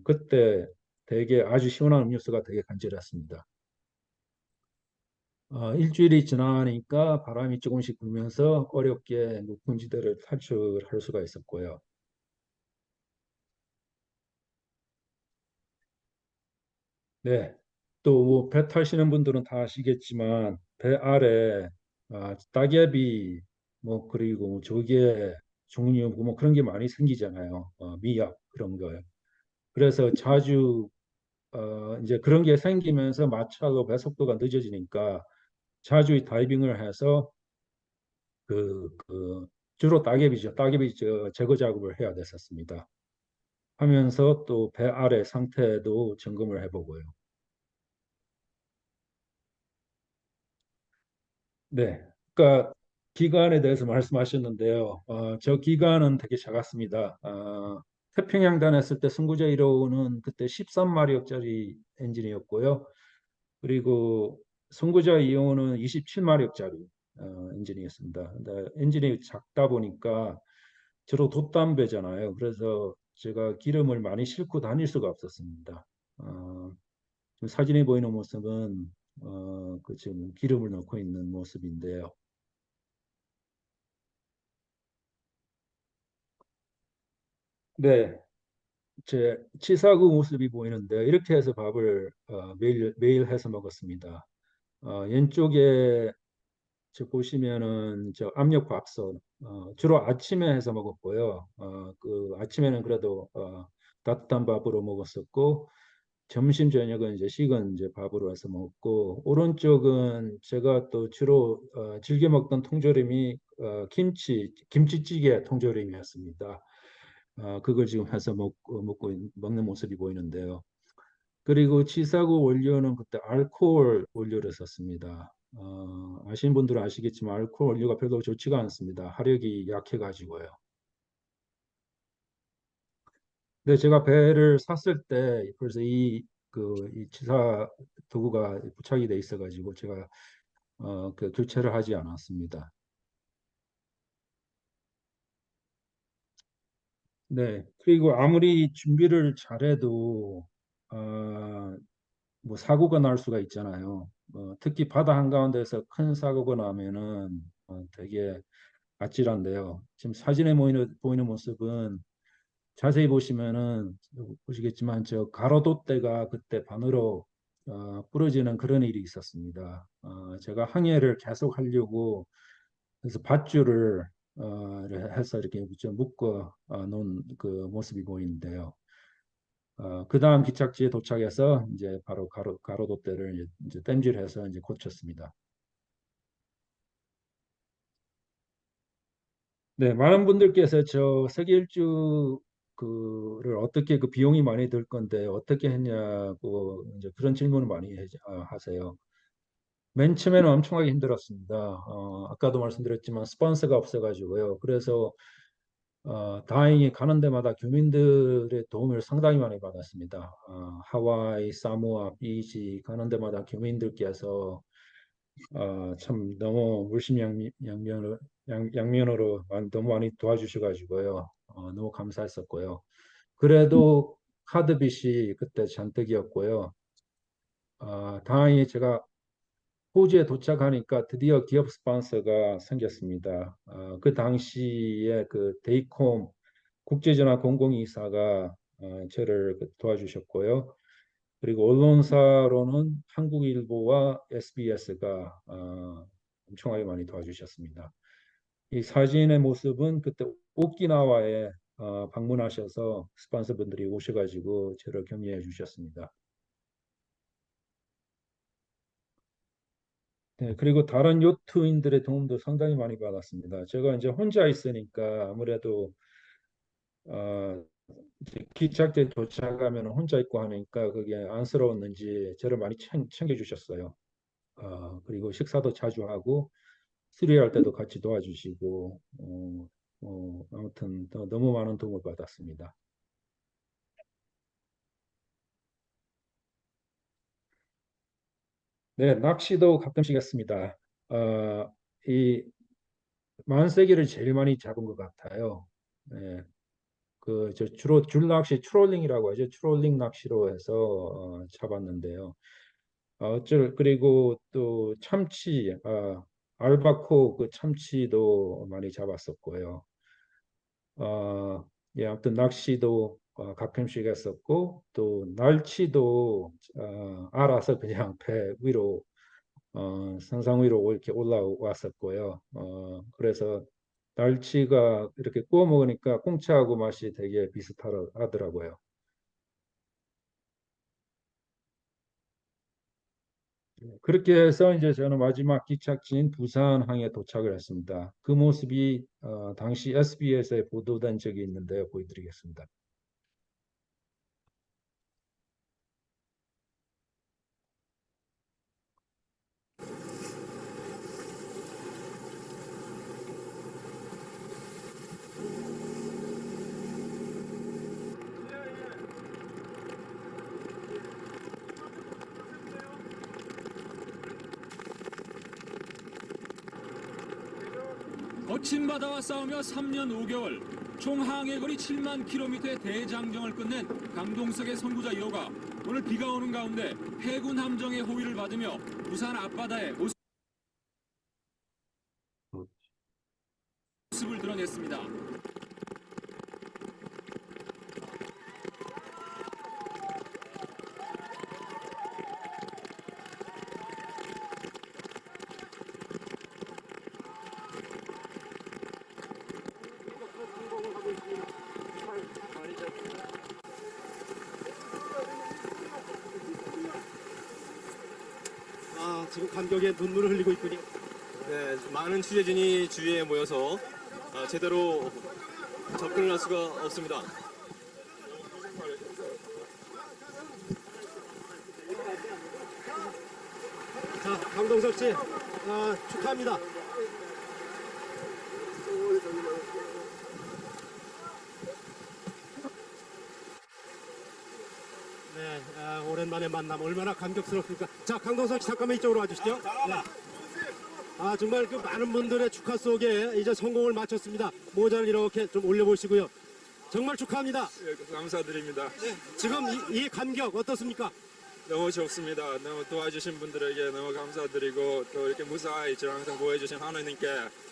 그때 되게 아주 시원한 음료수가 되게 간절했습니다. 일주일이 지나니까 바람이 조금씩 불면서 어렵게 높은 지대를 탈출할 수가 있었고요. 네. 또 배 타시는 분들은 다 아시겠지만 배 아래 따개비 뭐 그리고 뭐 조개 종류 뭐 그런 게 많이 생기잖아요. 미역 그런 거요. 그래서 자주 이제 그런 게 생기면서 마찰로 배 속도가 늦어지니까 자주 다이빙을 해서 그 주로 따개비죠. 따개비 제거 작업을 해야 됐었습니다. 하면서 또 배 아래 상태도 점검을 해보고요. 네. 그러니까 기간에 대해서 말씀하셨는데요. 저 기간은 되게 작았습니다. 태평양 다녔을 때 승구자 1호는 그때 13마력짜리 엔진이었고요. 그리고 승구자 2호는 27마력짜리 엔진이었습니다. 근데 엔진이 작다 보니까 주로 돛담배잖아요. 그래서 제가 기름을 많이 싣고 다닐 수가 없었습니다. 지금 사진에 보이는 모습은 그 지금 기름을 넣고 있는 모습인데요. 네, 제 치사구 모습이 보이는데 이렇게 해서 밥을 매일 매일 해서 먹었습니다. 왼쪽에 저 보시면은 저 압력밥솥 주로 아침에 해서 먹었고요. 그 아침에는 그래도 따뜻한 밥으로 먹었었고 점심 저녁은 이제 식은 이제 밥으로 해서 먹고 오른쪽은 제가 또 주로 즐겨 먹던 통조림이 김치찌개 통조림이었습니다. 그걸 지금 해서 먹는 모습이 보이는데요. 그리고 치사구 원료는 그때 알코올 원료를 썼습니다. 아시는 분들은 아시겠지만 알코올 원료가 별로 좋지가 않습니다. 화력이 약해가지고요. 근데 제가 배를 샀을 때 벌써 이 치사 도구가 부착이 돼 있어가지고 제가 그 교체를 하지 않았습니다. 네. 그리고 아무리 준비를 잘해도 뭐 사고가 날 수가 있잖아요. 특히 바다 한가운데서 큰 사고가 나면은 되게 아찔한데요. 지금 사진에 보이는 모습은 자세히 보시면은 보시겠지만 저 가로도대가 그때 반으로 부러지는 그런 일이 있었습니다. 제가 항해를 계속 하려고 그래서 밧줄을 해서 이렇게 좀 묶어 놓은 그 모습이 보이는데요. 그 다음 기착지에 도착해서 이제 바로 가로도대를 이제 땜질해서 이제 고쳤습니다. 네, 많은 분들께서 저 세계 일주 그를 어떻게 그 비용이 많이 들 건데 어떻게 했냐고 이제 그런 질문을 많이 하세요. 맨 처음에는 엄청나게 힘들었습니다. 아까도 말씀드렸지만 스폰서가 없어가지고요. 그래서 다행히 가는 데마다 교민들의 도움을 상당히 많이 받았습니다. 하와이, 사모아, 피지 가는 데마다 교민들께서 참 너무 양면으로 너무 많이 도와주셔가지고요. 너무 감사했었고요. 그래도 카드빚이 그때 잔뜩이었고요. 다행히 제가 호주에 도착하니까 드디어 기업 스폰서가 생겼습니다. 그 당시에 그 데이콤 국제전화 공공이사가 저를 도와주셨고요. 그리고 언론사로는 한국일보와 SBS가 엄청나게 많이 도와주셨습니다. 이 사진의 모습은 그때 오키나와에 방문하셔서 스폰서분들이 오셔가지고 저를 격려해 주셨습니다. 네, 그리고 다른 요트인들의 도움도 상당히 많이 받았습니다. 제가 이제 혼자 있으니까 아무래도 어, 이제 기착지에 도착하면 혼자 있고 하니까 그게 안쓰러웠는지 저를 많이 챙겨주셨어요. 그리고 식사도 자주 하고 수리할 때도 같이 도와주시고 아무튼 너무 많은 도움을 받았습니다. 네, 낚시도 가끔씩 했습니다. 이 만세기를 제일 많이 잡은 것 같아요. 네, 저 주로 줄 낚시 트롤링이라고 하죠. 트롤링 낚시로 해서 잡았는데요. 그리고 또 참치, 알바코 그 참치도 많이 잡았었고요. 예, 아무튼 낚시도 가끔씩 했었고 또 날치도 알아서 그냥 배 위로 산상 위로 이렇게 올라왔었고요. 그래서 날치가 이렇게 구워 먹으니까 공차하고 맛이 되게 비슷하더라고요. 그렇게 해서 이제 저는 마지막 기착지인 부산항에 도착을 했습니다. 그 모습이 당시 SBS에 보도된 적이 있는데요. 보여드리겠습니다. 거친 바다와 싸우며 3년 5개월, 총 항해거리 7만 킬로미터의 대장정을 끝낸 강동석의 선구자 1호가 오늘 비가 오는 가운데 해군 함정의 호위를 받으며 부산 앞바다에 모습을 드러냈습니다. 지금 감격에 눈물을 흘리고 있군요. 네, 많은 취재진이 주위에 모여서 제대로 접근을 할 수가 없습니다. 자, 강동석 씨, 축하합니다. 네, 오랜만에 만남 얼마나 감격스럽습니까? 자, 강동석 씨 잠깐만 이쪽으로 와주시죠. 네. 정말 그 많은 분들의 축하 속에 이제 성공을 마쳤습니다. 모자를 이렇게 좀 올려보시고요. 정말 축하합니다. 감사드립니다. 네, 지금 이 감격 어떻습니까? 너무 좋습니다. 너무 도와주신 분들에게 너무 감사드리고 또 이렇게 무사히 저를 항상 보호해주신 하나님께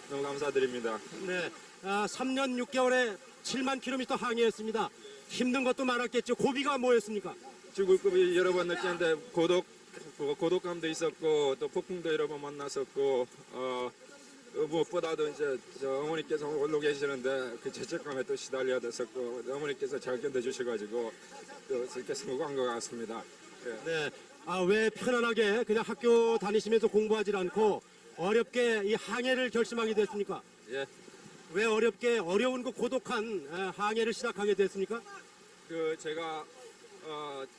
너무 감사드립니다. 네, 3년 6개월에 7만 킬로미터 항해했습니다. 힘든 것도 많았겠죠. 고비가 뭐였습니까? 죽을 급이 여러 번 느꼈는데 고독감도 있었고 또 폭풍도 여러 번 만났었고 무엇보다도 이제 어머니께서 홀로 계시는데 그 죄책감에 또 시달려야 됐었고 어머니께서 잘 견뎌주셔가지고 또 이렇게 성공한 것 같습니다. 네, 왜 편안하게 그냥 학교 다니시면서 공부하지 않고 어렵게 이 항해를 결심하게 됐습니까? 예, 왜 어려운 그 고독한 항해를 시작하게 됐습니까? 제가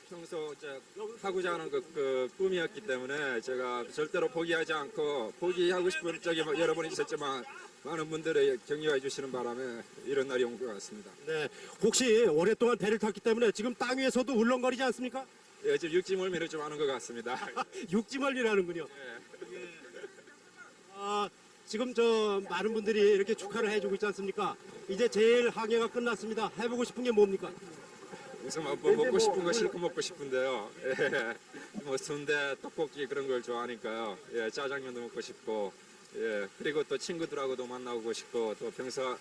평소 이제 하고자 하는 그 꿈이었기 때문에 제가 절대로 포기하지 않고 포기하고 싶은 적이 여러 번 있었지만 많은 분들이 격려해 주시는 바람에 이런 날이 온 것 같습니다. 네, 혹시 오랫동안 배를 탔기 때문에 지금 땅 위에서도 울렁거리지 않습니까? 예, 지금 육지몰미를 좀 하는 것 같습니다. 육지멀미라는군요. 지금 많은 분들이 이렇게 축하를 해주고 있지 않습니까? 이제 제일 항해가 끝났습니다. 해보고 싶은 게 뭡니까? 우선 뭐 먹고 싶은 거 실컷 먹고 싶은데요. 예, 뭐 순대, 떡볶이 그런 걸 좋아하니까요. 예, 짜장면도 먹고 싶고, 예, 그리고 또 친구들하고도 만나고 싶고, 또 평소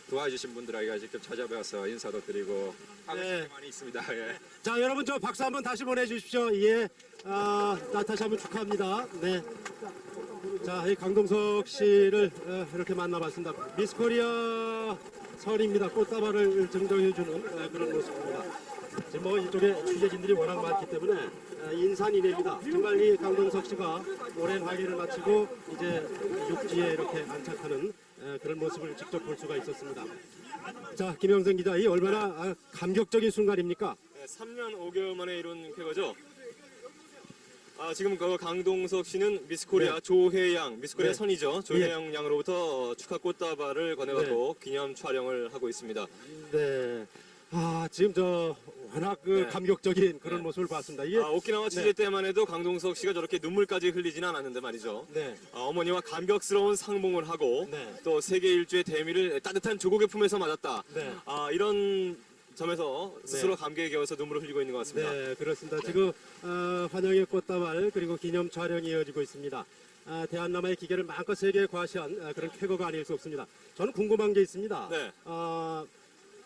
도와주신 분들에게 직접 찾아뵈서 인사도 드리고 하고 싶은 게 많이 있습니다. 예. 자, 여러분 저 박수 한번 다시 보내주십시오. 예, 다시 한번 축하합니다. 네. 자, 이 강동석 씨를 이렇게 만나봤습니다. 미스코리아 선입니다. 꽃다발을 증정해주는 그런 모습입니다. 지금 뭐 이쪽에 취재진들이 워낙 많기 때문에 인산이내입니다. 정말 이 강동석 씨가 오랜 활기를 마치고 이제 육지에 이렇게 안착하는 그런 모습을 직접 볼 수가 있었습니다. 자, 김영선 기자, 이 얼마나 감격적인 순간입니까? 3년 5개월 만에 이룬 쾌거죠. 지금 그 강동석 씨는 미스코리아 조혜양, 미스코리아 네. 선이죠. 조혜양 양으로부터 축하 꽃다발을 건네받고 기념 촬영을 하고 있습니다. 네. 지금 저 워낙 그 네. 감격적인 그런 네. 모습을 봤습니다. 이게 오키나와 취재 때만 해도 강동석 씨가 저렇게 눈물까지 흘리지는 않았는데 말이죠. 네. 어머니와 감격스러운 상봉을 하고 네. 또 세계 일주의 대미를 따뜻한 조국의 품에서 맞았다. 네. 이런 점에서 스스로 감격에 겨워서 눈물을 흘리고 있는 것 같습니다. 네, 그렇습니다. 지금 환영의 꽃다발 그리고 기념 촬영이 이어지고 있습니다. 대한남아의 기계를 마음껏 세계에 과시한 그런 쾌거가 아닐 수 없습니다. 저는 궁금한 게 있습니다. 네.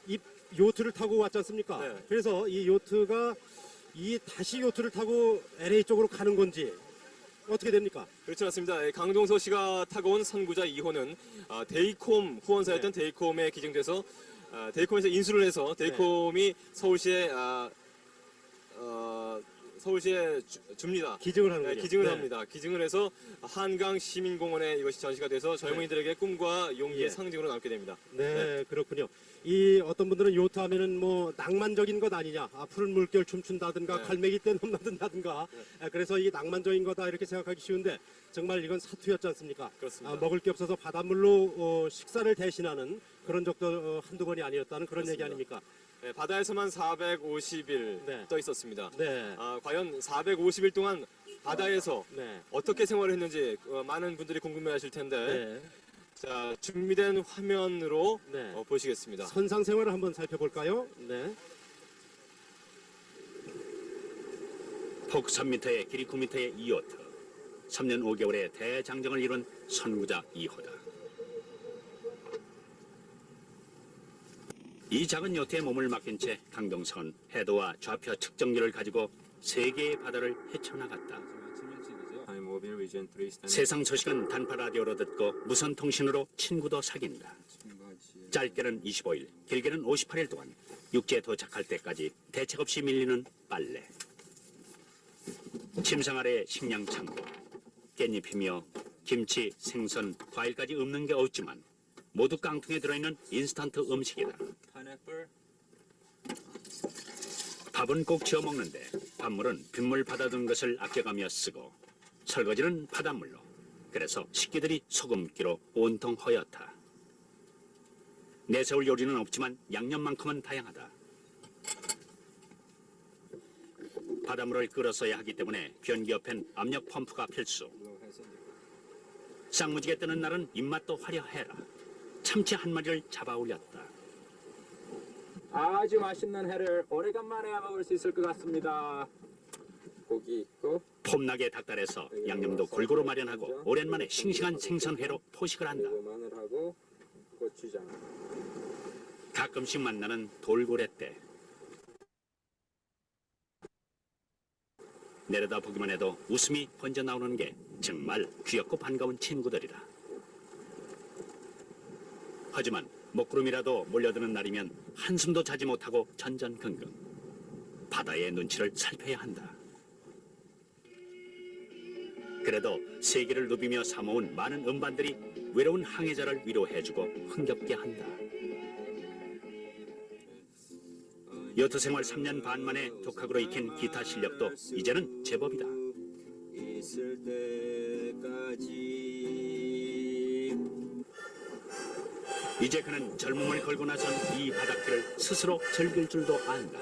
이 요트를 타고 왔지 않습니까? 네. 그래서 이 요트가 다시 요트를 타고 LA 쪽으로 가는 건지 어떻게 됩니까? 그렇지 않습니다. 강동석 씨가 타고 온 선구자 2호는 데이콤 후원사였던 데이콤에 기증돼서 데이콤에서 인수를 해서 데이콤이 서울시에 서울시에 줍니다. 기증을 하는 거죠. 기증을 네. 합니다. 기증을 해서 한강 시민공원에 이것이 전시가 돼서 젊은이들에게 꿈과 용기의 예. 상징으로 남게 됩니다. 네, 그렇군요. 이 어떤 분들은 요트 하면은 뭐 낭만적인 것 아니냐, 푸른 물결 춤춘다든가 네. 갈매기 떼 넘나든다든가, 그래서 이 낭만적인 거다 이렇게 생각하기 쉬운데 정말 이건 사투였지 않습니까? 그렇습니다. 먹을 게 없어서 바닷물로 식사를 대신하는 그런 적도 한두 번이 아니었다는 그런 얘기 아닙니까? 네, 바다에서만 450일 네. 떠 있었습니다. 네, 과연 450일 동안 바다에서 네, 어떻게 생활을 했는지 많은 분들이 궁금해하실 텐데 네, 자, 준비된 화면으로 네. 보시겠습니다. 선상 생활을 한번 살펴볼까요? 네, 폭 3m에 길이 9m의 이 요트. 3년 5개월의 대장정을 이룬 선구자 2호다. 이 작은 요트에 몸을 맡긴 채 강동석은 해도와 좌표 측정기를 가지고 세계의 바다를 헤쳐나갔다. 세상 소식은 단파 라디오로 듣고 무선 통신으로 친구도 사귄다. 짧게는 25일, 길게는 58일 동안 육지에 도착할 때까지 대책 없이 밀리는 빨래. 침상 아래 식량 창고, 깻잎이며 김치, 생선, 과일까지 없는 게 없지만 모두 깡통에 들어있는 인스턴트 음식이다. 밥은 꼭 지어 먹는데 밥물은 빗물 받아둔 것을 아껴가며 쓰고 설거지는 바닷물로. 그래서 식기들이 소금기로 온통 허옇다. 내세울 요리는 없지만 양념만큼은 다양하다. 바닷물을 끓어서야 하기 때문에 변기 옆엔 압력 펌프가 필수. 쌍무지개 뜨는 날은 입맛도 화려해라. 참치 한 마리를 잡아 올렸다. 아주 맛있는 회를 오래간만에 먹을 수 있을 것 같습니다. 고기 있고 폼나게 닭달에서 양념도 골고루 마련하고 오랜만에 싱싱한 생선회로 포식을 한다. 그리고 마늘하고 고추장. 가끔씩 만나는 돌고래 때. 내려다 보기만 해도 웃음이 번져 나오는 게 정말 귀엽고 반가운 친구들이라. 하지만 먹구름이라도 몰려드는 날이면 한숨도 자지 못하고 전전긍긍. 바다의 눈치를 살펴야 한다. 그래도 세계를 누비며 사모은 많은 음반들이 외로운 항해자를 위로해주고 흥겹게 한다. 요트 생활 3년 반 만에 독학으로 익힌 기타 실력도 이제는 제법이다. 있을 때까지 이제 그는 젊음을 걸고 나선 이 바닷길을 스스로 즐길 줄도 안다.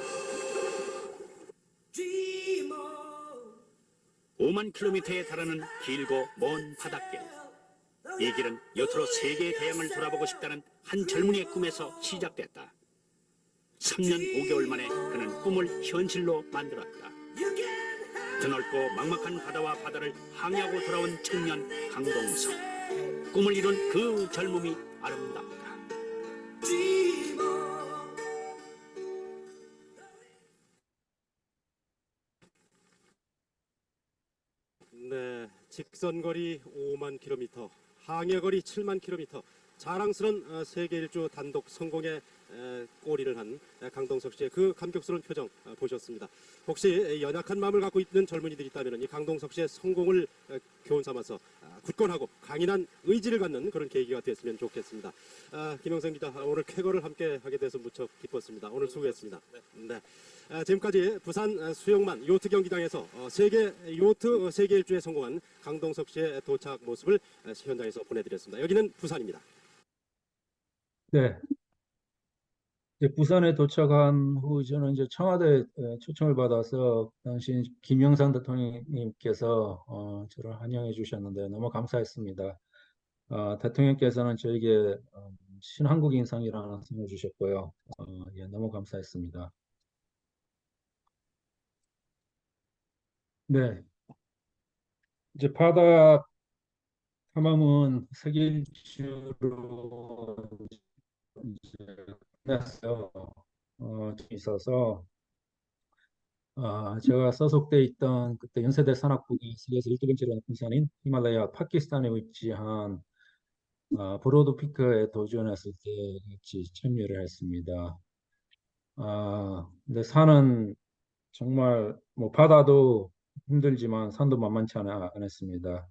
5만 킬로미터에 달하는 길고 먼 바닷길. 이 길은 요트로 세계의 대양을 돌아보고 싶다는 한 젊은이의 꿈에서 시작됐다. 3년 5개월 만에 그는 꿈을 현실로 만들었다. 드넓고 막막한 바다와 바다를 항해하고 돌아온 청년 강동석. 꿈을 이룬 그 젊음이 아름답다. 네. 직선거리 5만 킬로미터, 항해거리 7만 킬로미터, 자랑스러운 세계 일주 단독 성공에 꼬리를 한 강동석 씨의 그 감격스러운 표정 보셨습니다. 혹시 연약한 마음을 갖고 있는 젊은이들이 있다면 이 강동석 씨의 성공을 교훈 삼아서 굳건하고 강인한 의지를 갖는 그런 계기가 됐으면 좋겠습니다. 김영선 기자, 오늘 쾌거를 함께 하게 돼서 무척 기뻤습니다. 오늘 수고했습니다. 네. 지금까지 부산 수영만 요트 경기장에서 세계 요트 세계 일주에 성공한 강동석 씨의 도착 모습을 현장에서 보내드렸습니다. 여기는 부산입니다. 네. 이제 부산에 도착한 후 저는 이제 청와대 초청을 받아서 당시 김영삼 대통령님께서 저를 환영해 주셨는데 너무 감사했습니다. 대통령께서는 저에게 신한국인상이라는 상을 주셨고요. 예, 너무 감사했습니다. 네, 이제 바다 탐험은 세계 일주로 이제 끝났어요. 좀 있어서 제가 소속돼 있던 그때 연세대 산악부가 세계에서 12번째로 높은 산인 히말라야 파키스탄에 위치한 브로드 피크에 도전했을 때 같이 참여를 했습니다. 근데 산은 정말 뭐 바다도 힘들지만 산도 만만치 않았습니다.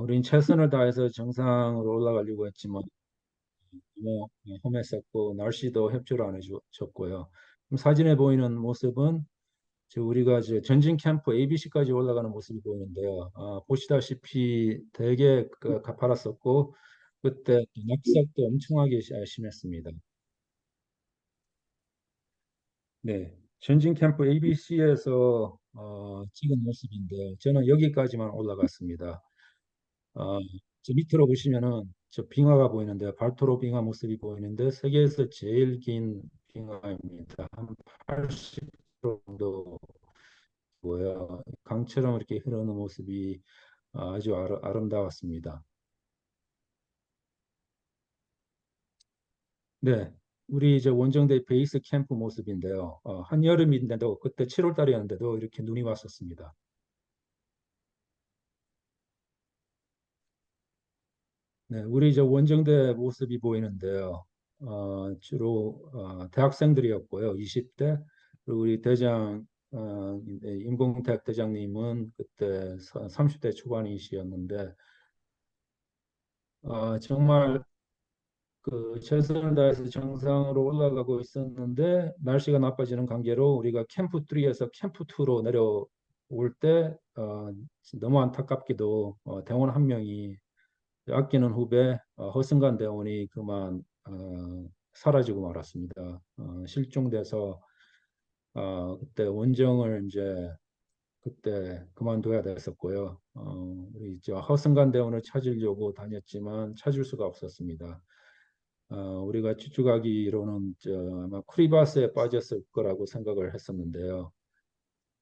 우린 최선을 다해서 정상으로 올라가려고 했지만 너무 험했었고 날씨도 협조를 안 해줬고요. 사진에 보이는 모습은 우리가 이제 전진 캠프 ABC까지 올라가는 모습이 보이는데요. 보시다시피 되게 가파랐었고 그때 낙석도 엄청나게 심했습니다. 네, 전진 캠프 ABC에서 찍은 모습인데 저는 여기까지만 올라갔습니다. 저 밑으로 보시면은 저 빙하가 보이는데요. 발토로 빙하 모습이 보이는데 세계에서 제일 긴 빙하입니다. 한 80km 정도 고요. 강처럼 이렇게 흐르는 모습이 아주 아름다웠습니다. 네, 우리 이제 원정대 베이스 캠프 모습인데요. 한여름인데도 그때 7월 달이었는데도 이렇게 눈이 왔었습니다. 네, 우리 이제 원정대 모습이 보이는데요. 주로 대학생들이었고요. 20대. 그리고 우리 대장 임공택 대장님은 그때 30대 초반이시였는데 정말 그 최선을 다해서 정상으로 올라가고 있었는데 날씨가 나빠지는 관계로 우리가 캠프 3에서 캠프 2로 내려올 때 너무 안타깝게도 대원 한 명이 아끼는 후배 허승관 대원이 그만 사라지고 말았습니다. 실종돼서 그때 원정을 이제 그때 그만둬야 됐었고요. 우리 저 허승관 대원을 찾으려고 다녔지만 찾을 수가 없었습니다. 우리가 추측하기로는 아마 크리바스에 빠졌을 거라고 생각을 했었는데요.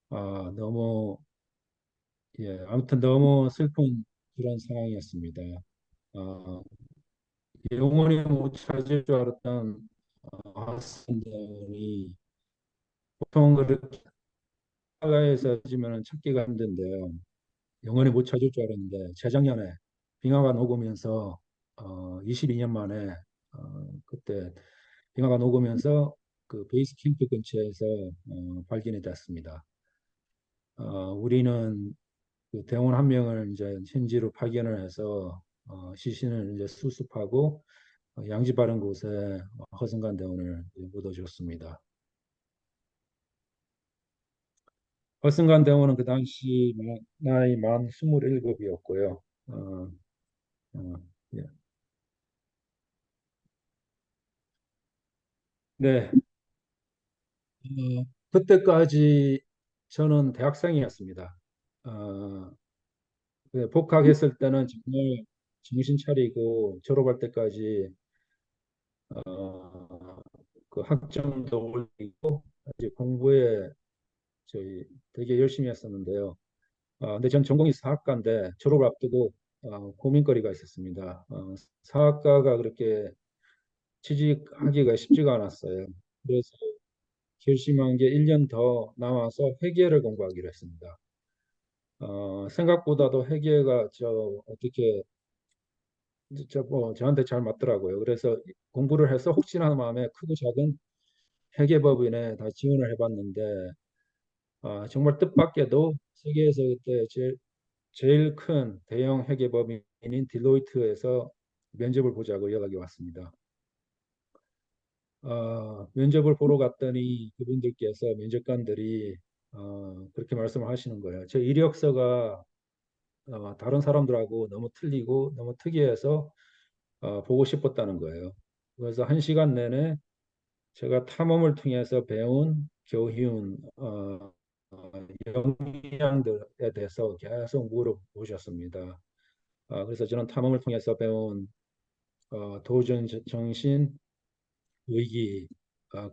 너무 아무튼 너무 슬픈 그런 상황이었습니다. 영원히 못 찾을 줄 알았던 학생들이 보통 그렇게 하가에서 지면은 찾기가 힘든데요. 영원히 못 찾을 줄 알았는데 재작년에 빙하가 녹으면서 22년 만에 그때 빙하가 녹으면서 그 베이스 캠프 근처에서 발견이 됐습니다. 우리는 그 대원 한 명을 이제 현지로 파견을 해서 시신을 이제 수습하고 양지 바른 곳에 허승관 대원을 묻어줬습니다. 허승관 대원은 그 당시 나이 만 27이었고요. 예. 네, 그때까지 저는 대학생이었습니다. 복학했을 때는 정말 정신 차리고 졸업할 때까지 그 학점도 올리고 이제 공부에 저희 되게 열심히 했었는데요. 근데 전 전공이 사학과인데 졸업을 앞두고 고민거리가 있었습니다. 사학과가 그렇게 취직하기가 쉽지가 않았어요. 그래서 결심한 게 1년 더 남아서 회계를 공부하기로 했습니다. 생각보다도 회계가 어떻게 저한테 잘 맞더라고요. 그래서 공부를 해서 혹시나 하는 마음에 크고 작은 회계법인에 다 지원을 해봤는데 정말 뜻밖에도 세계에서 그때 제일 큰 대형 회계법인인 딜로이트에서 면접을 보자고 연락이 왔습니다. 면접을 보러 갔더니 그분들께서 면접관들이 그렇게 말씀을 하시는 거예요. 제 이력서가 다른 사람들하고 너무 틀리고 너무 특이해서 보고 싶었다는 거예요. 그래서 1시간 내내 제가 탐험을 통해서 배운 교훈, 역량들에 대해서 계속 물어보셨습니다. 그래서 저는 탐험을 통해서 배운 도전 정신, 위기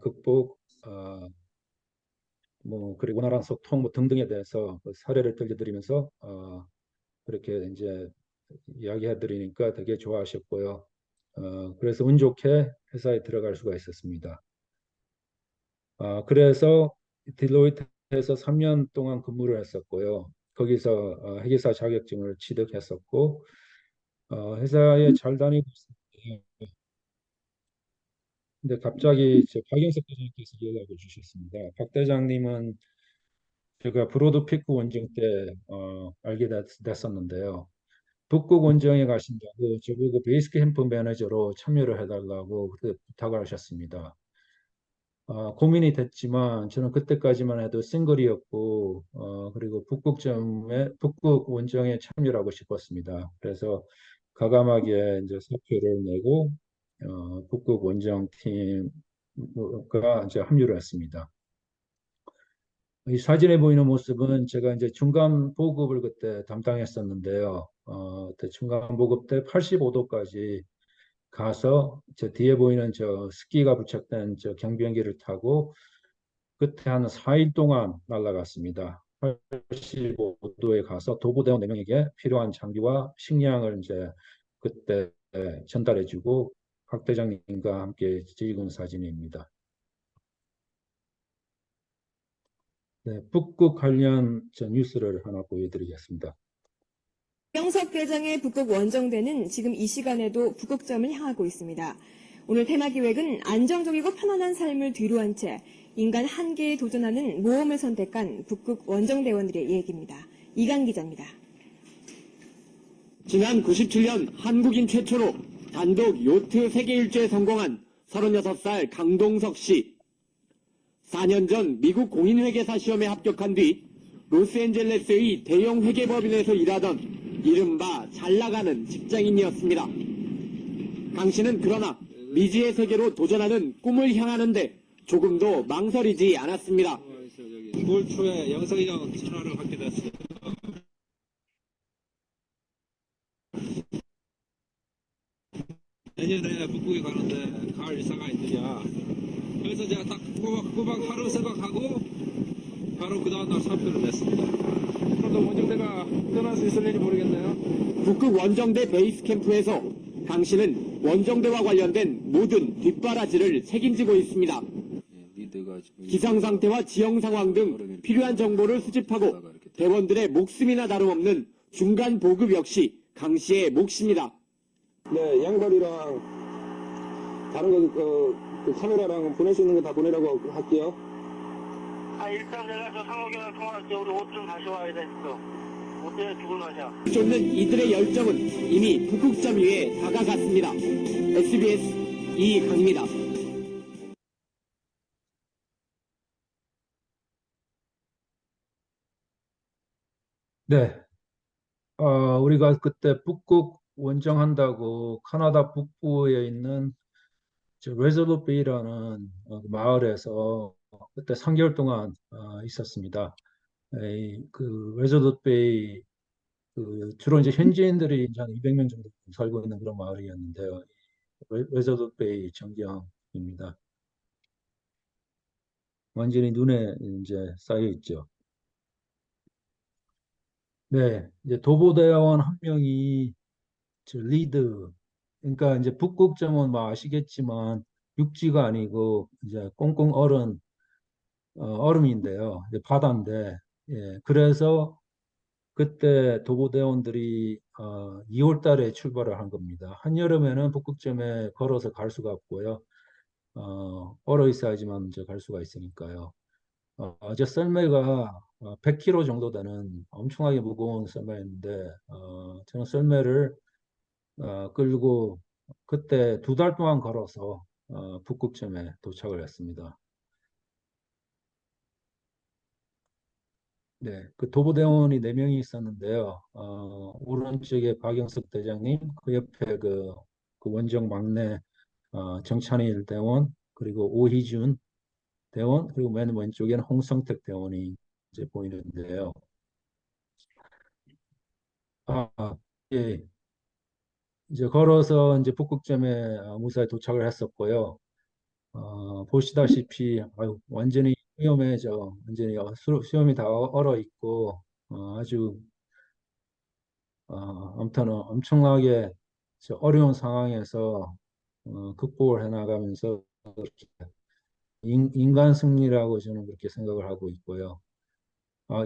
극복, 그리고 원활한 소통 등등에 대해서 그 사례를 들려드리면서 그렇게 이제 이야기해 드리니까 되게 좋아하셨고요. 그래서 운 좋게 회사에 들어갈 수가 있었습니다. 그래서 딜로이트에서 3년 동안 근무를 했었고요. 거기서 회계사 자격증을 취득했었고 회사에 잘 다니고 있었는데 근데 갑자기 박영석 대장님께서 연락을 주셨습니다. 박 대장님은 제가 브로드 피크 원정 때 알게 됐었는데요. 북극 원정에 가신다고 저보고 베이스 캠프 매니저로 참여를 해달라고 그때 부탁을 하셨습니다. 고민이 됐지만 저는 그때까지만 해도 싱글이었고 그리고 북극 원정에 참여를 하고 싶었습니다. 그래서 과감하게 이제 사표를 내고 북극 원정 팀과 이제 합류를 했습니다. 이 사진에 보이는 모습은 제가 이제 중간 보급을 그때 담당했었는데요. 그때 중간 보급 때 85도까지 가서 저 뒤에 보이는 저 스키가 부착된 저 경비행기를 타고 그때 한 4일 동안 날아갔습니다. 85도에 가서 도보대원 4명에게 필요한 장비와 식량을 이제 그때 전달해주고 박 대장님과 함께 찍은 사진입니다. 네, 북극 관련 뉴스를 하나 보여드리겠습니다. 박영석 대장의 북극 원정대는 지금 이 시간에도 북극점을 향하고 있습니다. 오늘 테마 기획은 안정적이고 편안한 삶을 뒤로한 채 인간 한계에 도전하는 모험을 선택한 북극 원정대원들의 얘기입니다. 이강 기자입니다. 지난 97년 한국인 최초로 단독 요트 세계 일주에 성공한 36살 강동석 씨. 4년 전 미국 공인회계사 시험에 합격한 뒤 로스앤젤레스의 대형 회계법인에서 일하던 이른바 잘나가는 직장인이었습니다. 강 씨는 그러나 미지의 세계로 도전하는 꿈을 향하는데 조금도 망설이지 않았습니다. 9월 초에 영석이랑 전화를 하게 됐어요. 내년에 북극에 가는데 갈 의사가 있느냐. 그래서 제가 딱 꼬박 하루 생각하고 바로 그 다음날 사표를 냈습니다. 그런데 원정대가 떠날 수 있을지 모르겠네요. 북극 원정대 베이스 캠프에서 강 씨는 원정대와 관련된 모든 뒷바라지를 책임지고 있습니다. 기상 상태와 지형 상황 등 필요한 정보를 수집하고 대원들의 목숨이나 다름없는 중간 보급 역시 강 씨의 몫입니다. 네, 양발이랑 다른 그 카메라랑 보낼 수 있는 거 다 보내라고 할게요. 일단 내가 저 상호경을 통화할게. 우리 옷 좀 다시 와야 돼. 옷 때문에 죽을 맛이야. 쫓는 이들의 열정은 이미 북극점 위에 다가갔습니다. SBS 이강입니다. 네, 우리가 그때 북극 원정한다고 카나다 북부에 있는 레졸루트 베이라는 마을에서 그때 3개월 동안 있었습니다. 그 레졸루트 베이 주로 이제 현지인들이 이제 한 200명 정도 살고 있는 그런 마을이었는데요. 레졸루트 베이 전경입니다. 완전히 눈에 이제 쌓여 있죠. 네, 이제 도보대원 한 명이 리드. 그러니까 이제 북극점은 뭐 아시겠지만 육지가 아니고 이제 꽁꽁 얼음인데요. 이제 바다인데, 예, 그래서 그때 도보대원들이 2월 달에 출발을 한 겁니다. 한여름에는 북극점에 걸어서 갈 수가 없고요. 얼어 있어야지만 이제 갈 수가 있으니까요. 저 썰매가 100kg 정도 되는 엄청나게 무거운 썰매였는데 저는 썰매를 끌고 그때 2달 동안 걸어서 북극점에 도착을 했습니다. 네, 그 도보대원이 4명이 있었는데요. 오른쪽에 박영석 대장님, 그 옆에 그 원정 막내 정찬일 대원, 그리고 오희준 대원, 그리고 맨 왼쪽에는 홍성택 대원이 이제 보이는데요. 예, 이제 걸어서 이제 북극점에 무사히 도착을 했었고요. 보시다시피 완전히 위험해져, 완전히 수염이 다 얼어 있고 아주 아무튼 엄청나게 저 어려운 상황에서 극복을 해나가면서 인간 승리라고 저는 그렇게 생각을 하고 있고요.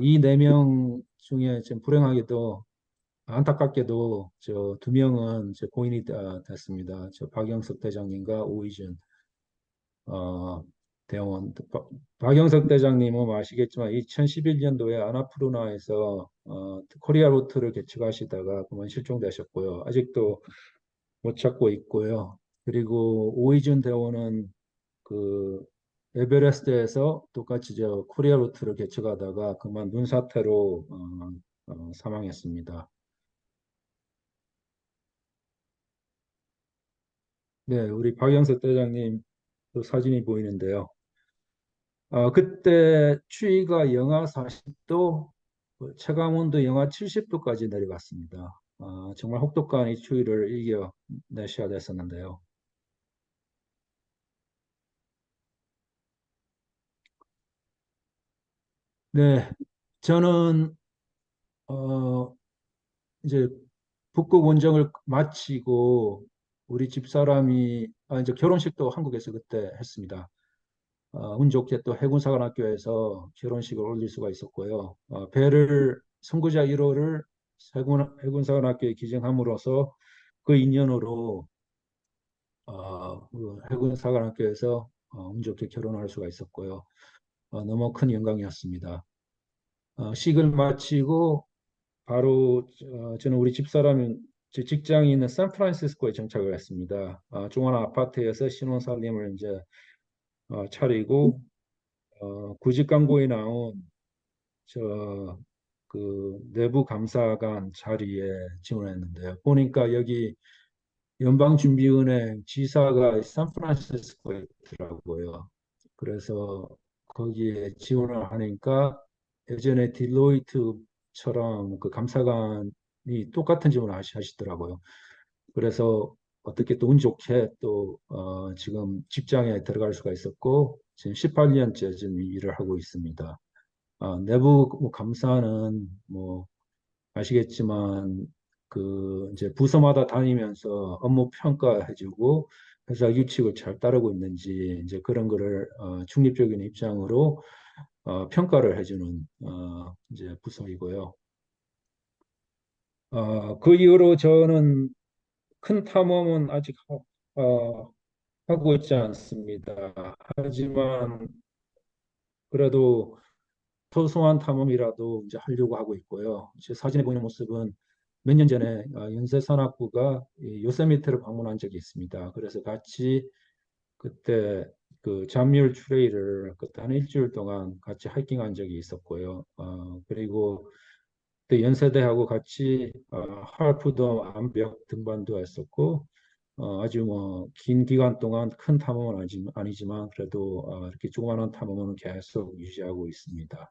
이 4명 중에 좀 불행하게도 안타깝게도 저 2명은 저 고인이 됐습니다. 저 박영석 대장님과 오희준 대원. 박영석 대장님은 아시겠지만 2011년도에 아나푸르나에서 코리아 루트를 개척하시다가 그만 실종되셨고요. 아직도 못 찾고 있고요. 그리고 오희준 대원은 그 에베레스트에서 똑같이 저 코리아 루트를 개척하다가 그만 눈사태로 사망했습니다. 네, 우리 박영석 대장님 또 사진이 보이는데요. 그때 추위가 영하 40도, 체감온도 영하 70도까지 내려갔습니다. 정말 혹독한 이 추위를 이겨내셔야 됐었는데요. 네, 저는 이제 북극 원정을 마치고 우리 집사람이 이제 결혼식도 한국에서 그때 했습니다. 운 좋게 또 해군사관학교에서 결혼식을 올릴 수가 있었고요. 배를 선구자 1호를 해군사관학교에 기증함으로써 그 인연으로 그 해군사관학교에서 운 좋게 결혼할 수가 있었고요. 너무 큰 영광이었습니다. 식을 마치고 바로 저는 우리 집사람이 제 직장이 있는 샌프란시스코에 정착을 했습니다. 조그마한 아파트에서 신혼살림을 이제 차리고 구직 광고에 나온 저 그 내부 감사관 자리에 지원했는데요. 보니까 여기 연방준비은행 지사가 샌프란시스코에 있더라고요. 그래서 거기에 지원을 하니까 예전에 딜로이트처럼 그 감사관이 똑같은 지원을 하시더라고요. 그래서 어떻게 또 운 좋게 또 지금 직장에 들어갈 수가 있었고 지금 18년째 지금 일을 하고 있습니다. 내부 감사는 뭐 아시겠지만 그 이제 부서마다 다니면서 업무 평가해주고 회사 규칙을 잘 따르고 있는지 이제 그런 거를 중립적인 입장으로 평가를 해주는 이제 부서이고요. 그 이후로 저는 큰 탐험은 아직 하고 있지 않습니다. 하지만 그래도 소소한 탐험이라도 이제 하려고 하고 있고요. 제 사진에 보이는 모습은 몇 년 전에 연쇄산악부가 요세미테를 방문한 적이 있습니다. 그래서 같이 그때 그 잠미울 트레일을 그때 한 일주일 동안 같이 하이킹한 적이 있었고요. 그리고 또 연세대하고 같이 할프도 암벽 등반도 했었고 아주 뭐 긴 기간 동안 큰 탐험은 아니지만 그래도 이렇게 조그마한 탐험은 계속 유지하고 있습니다.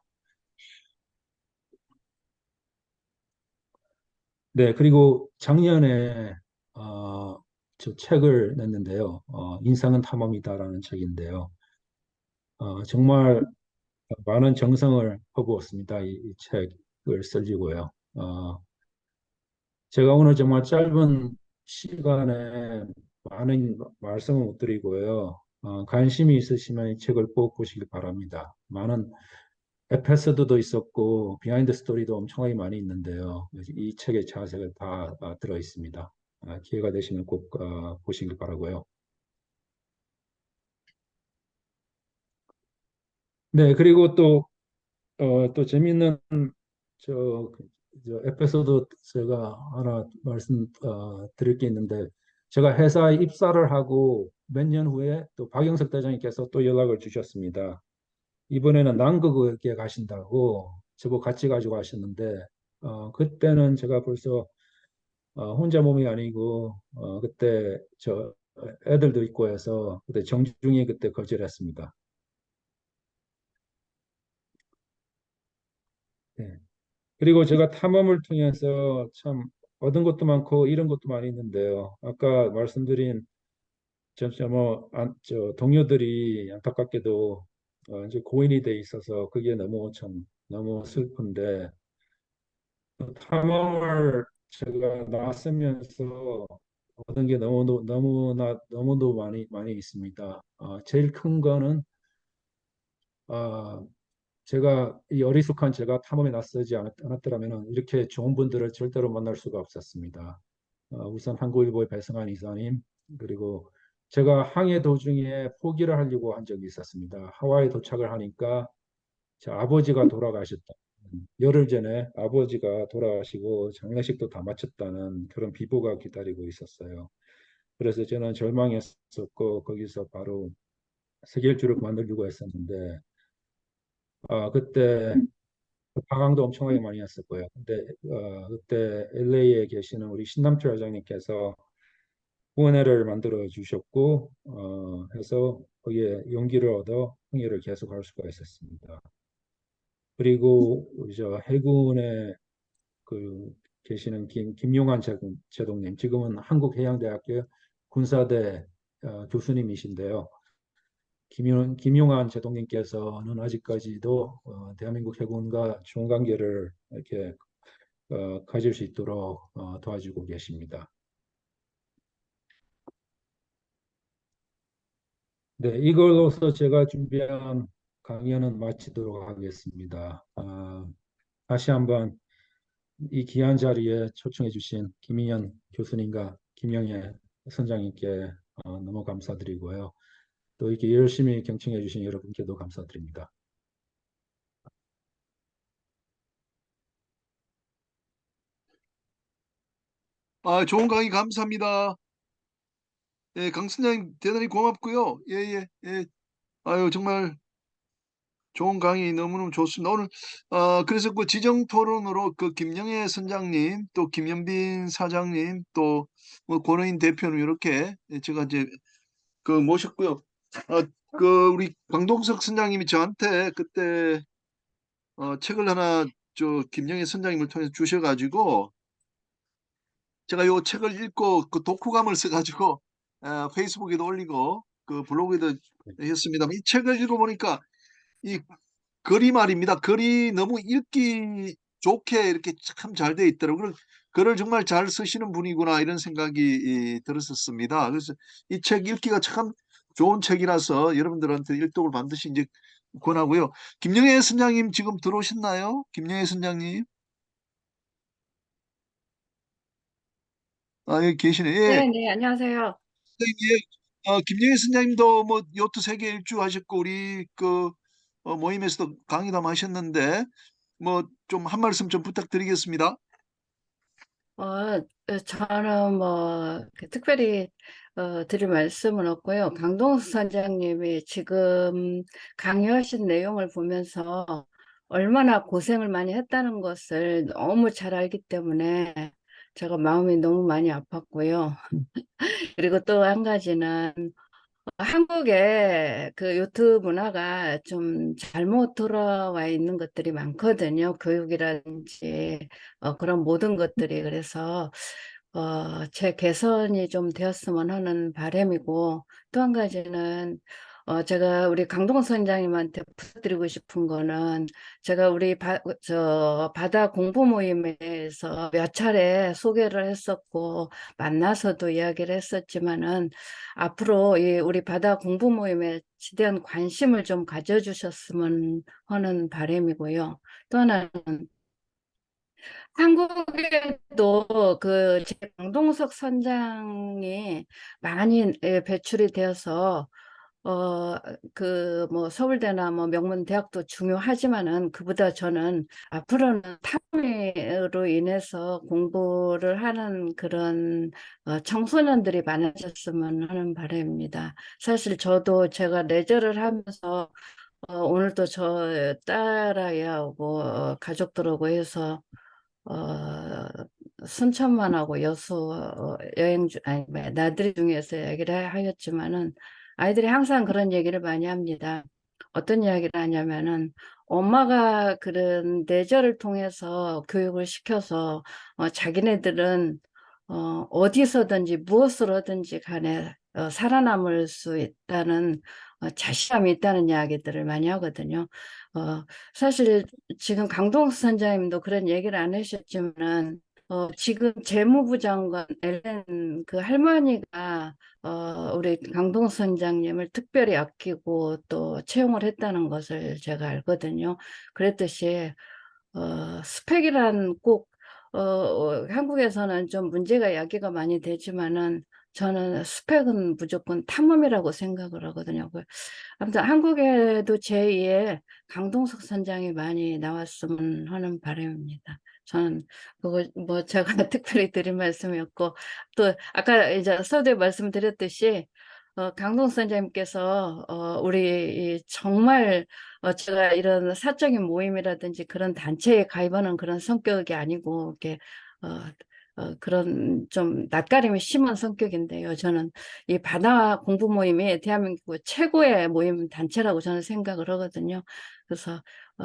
네, 그리고 작년에 저 책을 냈는데요. 인생은 탐험이다라는 책인데요. 정말 많은 정성을 퍼부었습니다. 이 책을 쓰려고요. 제가 오늘 정말 짧은 시간에 많은 말씀을 못 드리고요. 관심이 있으시면 이 책을 꼭 보시기 바랍니다. 많은 에피소드도 있었고 비하인드 스토리도 엄청나게 많이 있는데요. 이 책에 자세가 다 들어 있습니다. 기회가 되시면 꼭 보시길 바라고요. 네, 그리고 또 재밌는 저, 저 에피소드 제가 하나 말씀 드릴 게 있는데 제가 회사에 입사를 하고 몇 년 후에 또 박영석 대장님께서 또 연락을 주셨습니다. 이번에는 남극에 가신다고 저보고 같이 가지고 가셨는데 그때는 제가 벌써 혼자 몸이 아니고 그때 저 애들도 있고 해서 그때 정중히 그때 거절했습니다. 네. 그리고 제가 탐험을 통해서 참 얻은 것도 많고 잃은 것도 많이 있는데요. 아까 말씀드린 저 동료들이 안타깝게도 이제 고인이 돼 있어서 그게 너무 참 너무 슬픈데 탐험을 제가 나서면서 얻은 게 너무도 많이 있습니다. 제일 큰 거는 아, 제가 이 어리숙한 제가 탐험에 나서지 않았더라면 이렇게 좋은 분들을 절대로 만날 수가 없었습니다. 우선 한국일보의 배승환 이사님 그리고 제가 항해 도중에 포기를 하려고 한 적이 있었습니다. 하와이 도착을 하니까 제 아버지가 돌아가셨다. 열흘 전에 아버지가 돌아가시고 장례식도 다 마쳤다는 그런 비보가 기다리고 있었어요. 그래서 저는 절망했었고 거기서 바로 세계일주를 그만두려고 했었는데 그때 방황도 엄청나게 많이 했었고요. 근데 그때 LA에 계시는 우리 신남철 회장님께서 후원회를 만들어 주셨고 해서 거기에 용기를 얻어 항해를 계속할 수가 있었습니다. 그리고 저 해군에 그 계시는 김용환 제동님 지금은 한국해양대학교 군사대 교수님이신데요. 김용환 제동님께서는 아직까지도 대한민국 해군과 좋은 관계를 이렇게 가질 수 있도록 도와주고 계십니다. 네, 이걸로서 제가 준비한 강연은 마치도록 하겠습니다. 다시 한번 이 귀한 자리에 초청해 주신 김인현 교수님과 김영애 선장님께 너무 감사드리고요. 또 이렇게 열심히 경청해 주신 여러분께도 감사드립니다. 좋은 강의 감사합니다. 예, 강 선장님 대단히 고맙고요. 예, 예, 예. 아유, 정말 좋은 강의 너무너무 좋습니다. 오늘 그래서 그 지정 토론으로 그 김영애 선장님, 또 김현빈 사장님, 또 뭐 권호인 대표는 이렇게 제가 이제 그 모셨고요. 그 우리 강동석 선장님이 저한테 그때 책을 하나 저 김영애 선장님을 통해서 주셔가지고 제가 요 책을 읽고 그 독후감을 써가지고 페이스북에도 올리고 그 블로그에도 했습니다. 이 책을 읽어보니까 이 글이 말입니다. 글이 너무 읽기 좋게 이렇게 참 잘 돼 있더라고요. 글을 정말 잘 쓰시는 분이구나 이런 생각이 들었었습니다. 그래서 이 책 읽기가 참 좋은 책이라서 여러분들한테 일독을 반드시 이제 권하고요. 김영애 선장님 지금 들어오셨나요? 김영애 선장님. 여기 계시네. 예. 네, 안녕하세요. 선생님, 김영애 선장님도 뭐 요트 세계 일주 하셨고 우리 그 모임에서도 강의도 하셨는데 뭐 좀 한 말씀 좀 부탁드리겠습니다. 저는 뭐 특별히 드릴 말씀은 없고요. 강동수 선장님이 지금 강의하신 내용을 보면서 얼마나 고생을 많이 했다는 것을 너무 잘 알기 때문에 제가 마음이 너무 많이 아팠고요. 그리고 또 한 가지는 한국의 그 요트 문화가 좀 잘못 돌아와 있는 것들이 많거든요. 교육이라든지 그런 모든 것들이. 그래서 제 개선이 좀 되었으면 하는 바람이고, 또 한 가지는 제가 우리 강동 선장님한테 부탁드리고 싶은 거는 제가 우리 바다 공부 모임에서 몇 차례 소개를 했었고 만나서도 이야기를 했었지만은 앞으로 이 우리 바다 공부 모임에 대한 관심을 좀 가져주셨으면 하는 바람이고요. 또 하나는 한국에도 제 강동석 선장이 많이 배출이 되어서 뭐 서울대나 뭐 명문대학도 중요하지만은 그보다 저는 앞으로는 탐미로 인해서 공부를 하는 그런 청소년들이 많아졌으면 하는 바람입니다. 사실 저도 제가 내절을 하면서 오늘도 저 딸아이하고 가족들하고 해서 순천만하고 여수 아니 나들이 중에서 얘기를 하였지만은 아이들이 항상 그런 얘기를 많이 합니다. 어떤 이야기를 하냐면은 엄마가 그런 내절을 통해서 교육을 시켜서 자기네들은 어디서든지 무엇을 하든지 간에 살아남을 수 있다는 자신감이 있다는 이야기들을 많이 하거든요. 사실 지금 강동수 선장님도 그런 얘기를 안 하셨지만 지금 재무부 장관 엘렌 그 할머니가 우리 강동수 선장님을 특별히 아끼고 또 채용을 했다는 것을 제가 알거든요. 그랬듯이 스펙이란 꼭 한국에서는 좀 문제가 야기가 많이 되지만은 저는 스펙은 무조건 탐험이라고 생각을 하거든요. 아무튼 한국에도 제2의 강동석 선장이 많이 나왔으면 하는 바람입니다. 저는 그거 뭐 제가 특별히 드린 말씀이었고 또 아까 이제 서두에 말씀드렸듯이 강동 선생님께서 우리 정말 제가 이런 사적인 모임이라든지 그런 단체에 가입하는 그런 성격이 아니고 이렇게 그런 좀 낯가림이 심한 성격인데요. 저는 이 바다 공부 모임이 대한민국 최고의 모임 단체라고 저는 생각을 하거든요. 그래서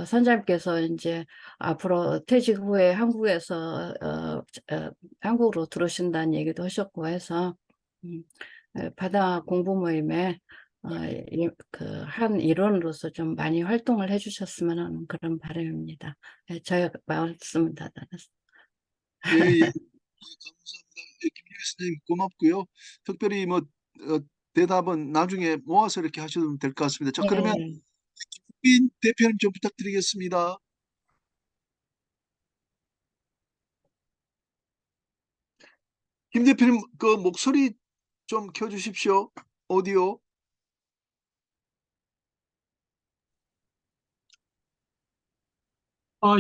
선장님께서 이제 앞으로 퇴직 후에 한국에서 한국으로 들어오신다는 얘기도 하셨고 해서 바다 공부 모임에 한 일원으로서 좀 많이 활동을 해주셨으면 하는 그런 바람입니다. 저희 말씀은 다 나눴습니다. 예, 예. 감사합니다. 김유희 선생님 고맙고요. 특별히 뭐 대답은 나중에 모아서 이렇게 하셔도 될 것 같습니다. 자, 그러면 김빈 대표님 좀 부탁드리겠습니다. 김 대표님 그 목소리 좀 켜주십시오. 오디오.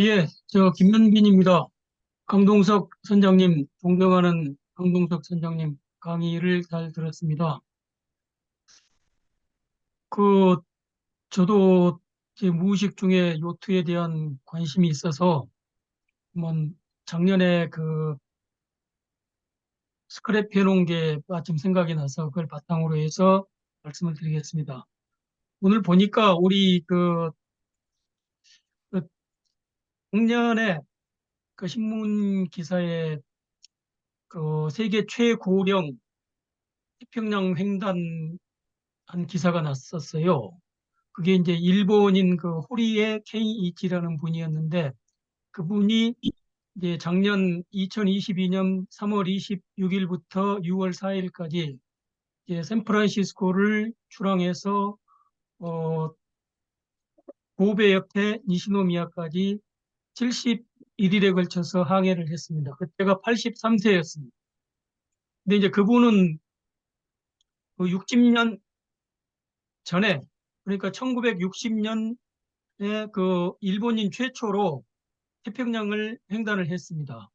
예, 저 김현빈입니다. 강동석 선장님, 존경하는 강동석 선장님 강의를 잘 들었습니다. 저도 제 무의식 중에 요트에 대한 관심이 있어서 한번 작년에 스크랩 해놓은 게 마침 생각이 나서 그걸 바탕으로 해서 말씀을 드리겠습니다. 오늘 보니까 우리 작년에 신문 기사에 세계 최고령 태평양 횡단 한 기사가 났었어요. 그게 이제 일본인 호리에 케이이치라는 분이었는데 그분이 이제 작년 2022년 3월 26일부터 6월 4일까지 이제 샌프란시스코를 출항해서 고베 옆에 니시노미야까지 71일에 걸쳐서 항해를 했습니다. 그때가 83세였습니다. 근데 이제 그분은 60년 전에 그러니까 1960년에 일본인 최초로 태평양을 횡단을 했습니다.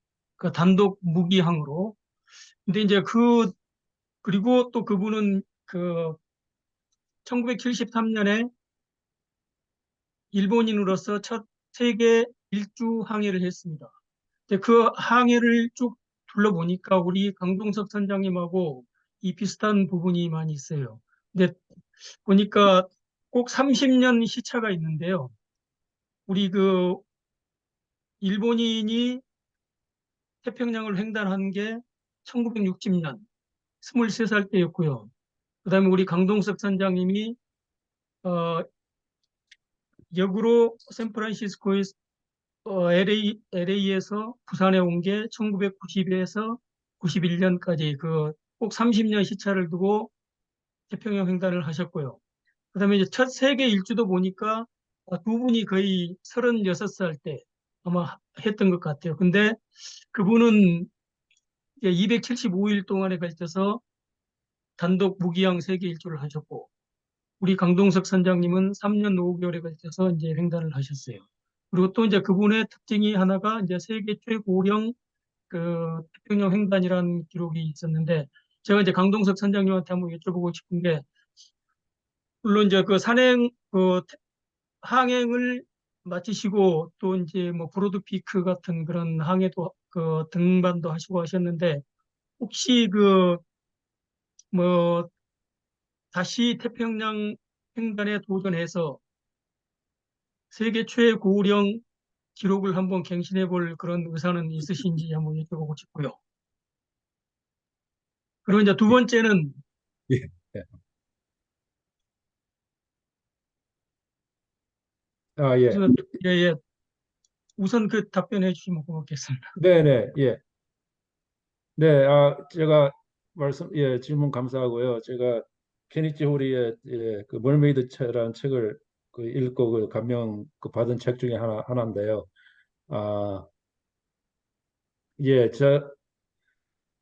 단독 무기항으로. 근데 이제 그리고 또 그분은 1973년에 일본인으로서 첫 세계 일주 항해를 했습니다. 근데 그 항해를 쭉 둘러보니까 우리 강동석 선장님하고 이 비슷한 부분이 많이 있어요. 근데 보니까 꼭 30년 시차가 있는데요. 우리 일본인이 태평양을 횡단한 게 1960년 23살 때였고요. 그 다음에 우리 강동석 선장님이 어, 역으로 샌프란시스코에서 LA에서 부산에 온 게 1990에서 91년까지 그 꼭 30년 시차를 두고 태평양 횡단을 하셨고요. 그다음에 이제 첫 세계 일주도 보니까 두 분이 거의 36살 때 아마 했던 것 같아요. 근데 그분은 275일 동안에 걸쳐서 단독 무기양 세계 일주를 하셨고, 우리 강동석 선장님은 3년 5개월에 걸쳐서 이제 횡단을 하셨어요. 그리고 또 이제 그분의 특징이 하나가 이제 세계 최고령 그 태평양 횡단이라는 기록이 있었는데, 제가 이제 강동석 선장님한테 한번 여쭤보고 싶은 게, 물론 이제 그 산행 항행을 마치시고 또 이제 뭐 브로드 피크 같은 그런 항해도 그 등반도 하시고 하셨는데, 혹시 그 뭐 다시 태평양 횡단에 도전해서 세계 최고령 기록을 한번 갱신해 볼 그런 의사는 있으신지 한번 여쭤보고 싶고요. 그리고 이제 두 번째는 예, 예. 예. 그래서 예, 예. 우선 그 답변해 주시면 고맙겠습니다. 네네, 예. 네, 제가 질문 감사하고요. 제가 케니치 호리의 그 멀메이드라는 책을 그 읽고 그 감명 그 받은 책 중에 하나인데요. 아, 예,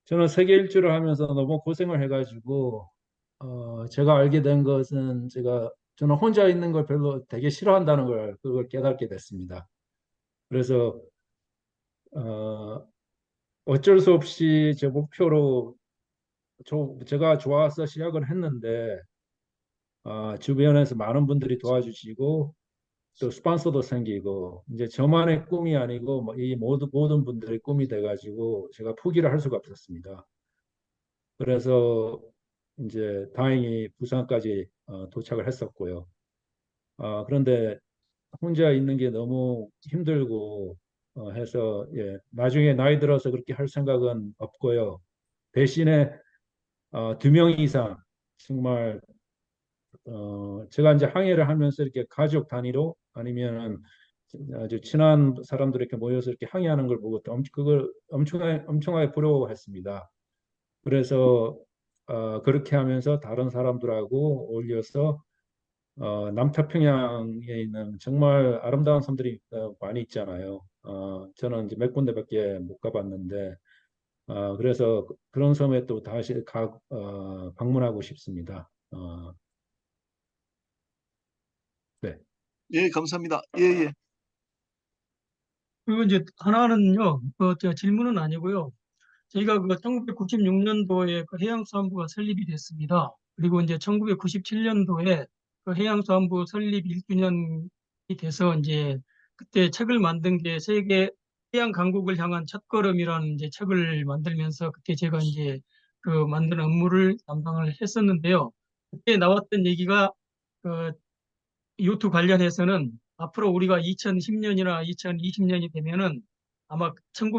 저는 세계 일주를 하면서 너무 고생을 해가지고, 제가 알게 된 것은 저는 혼자 있는 걸 별로 되게 싫어한다는 그걸 깨닫게 됐습니다. 그래서, 어, 어쩔 수 없이 제 목표로 제가 좋아서 시작을 했는데, 주변에서 많은 분들이 도와주시고, 또 스폰서도 생기고, 이제 저만의 꿈이 아니고, 뭐 이 모든 분들의 꿈이 돼가지고, 제가 포기를 할 수가 없었습니다. 그래서 이제 다행히 부산까지 도착을 했었고요. 그런데 혼자 있는 게 너무 힘들고 해서 예, 나중에 나이 들어서 그렇게 할 생각은 없고요. 대신에 2명 이상 정말 제가 이제 항해를 하면서 이렇게 가족 단위로 아니면은 아주 친한 사람들 이렇게 모여서 이렇게 항해하는 걸 보고 또 그걸 엄청나게 부러워했습니다. 그래서 그렇게 하면서 다른 사람들하고 어울려서 남태평양에 있는 정말 아름다운 섬들이 많이 있잖아요. 저는 이제 몇 군데밖에 못 가봤는데 그래서 그런 섬에 또 다시 방문하고 싶습니다. 네. 예, 감사합니다. 예, 예. 그리고 이제 하나는요, 제가 질문은 아니고요. 저희가 그 1996년도에 그 해양수산부가 설립이 됐습니다. 그리고 이제 1997년도에 그 해양수산부 설립 1주년이 돼서 이제 그때 책을 만든 게 세계 해양 강국을 향한 첫걸음이라는 이제 책을 만들면서 그때 제가 이제 그 만든 업무를 담당을 했었는데요. 그때 나왔던 얘기가 그 요트 관련해서는 앞으로 우리가 2010년이나 2020년이 되면은 아마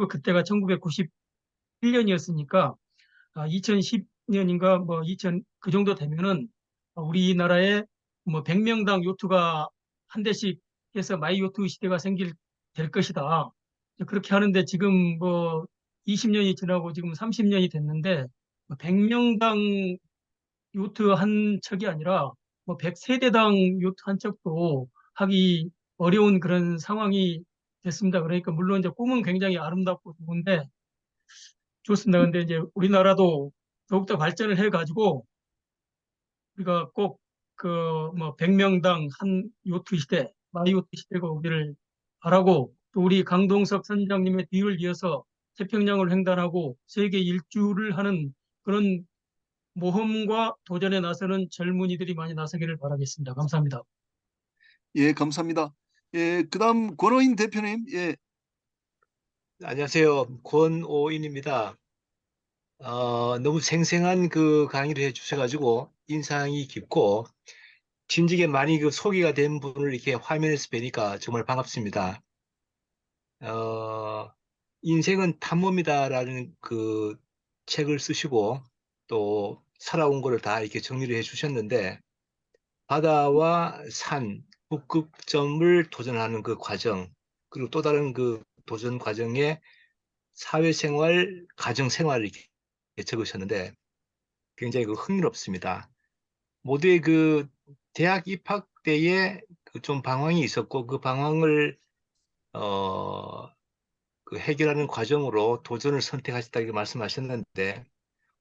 그때가 1991년이었으니까 2010년인가 뭐 2000 그 정도 되면은 우리나라에 뭐 100명당 요트가 한 대씩 해서 마이 요트 시대가 될 것이다. 그렇게 하는데 지금 뭐 20년이 지나고 지금 30년이 됐는데 100명당 요트 한 척이 아니라 뭐 100세대당 요트 한 척도 하기 어려운 그런 상황이 됐습니다. 그러니까 물론 이제 꿈은 굉장히 아름답고 좋은데 좋습니다. 근데 이제 우리나라도 더욱더 발전을 해가지고 우리가 꼭 그 뭐 100명당 한 요트 시대, 마이 요트 시대가 오기를 바라고 또 우리 강동석 선장님의 뒤를 이어서 태평양을 횡단하고 세계 일주를 하는 그런 모험과 도전에 나서는 젊은이들이 많이 나서기를 바라겠습니다. 감사합니다. 예, 감사합니다. 예, 그다음 권오인 대표님. 예. 안녕하세요. 권오인입니다. 너무 생생한 그 강의를 해주셔가지고 인상이 깊고 진즉에 많이 그 소개가 된 분을 이렇게 화면에서 뵈니까 정말 반갑습니다. 인생은 탐험이다라는 그 책을 쓰시고 또 살아온 거를 다 이렇게 정리를 해주셨는데 바다와 산, 북극점을 도전하는 그 과정, 그리고 또 다른 그 도전 과정에 사회생활, 가정생활을 이렇게 적으셨는데 굉장히 그 흥미롭습니다. 모두의 그 대학 입학 때에 그 좀 방황이 있었고 그 방황을 그 해결하는 과정으로 도전을 선택하셨다고 말씀하셨는데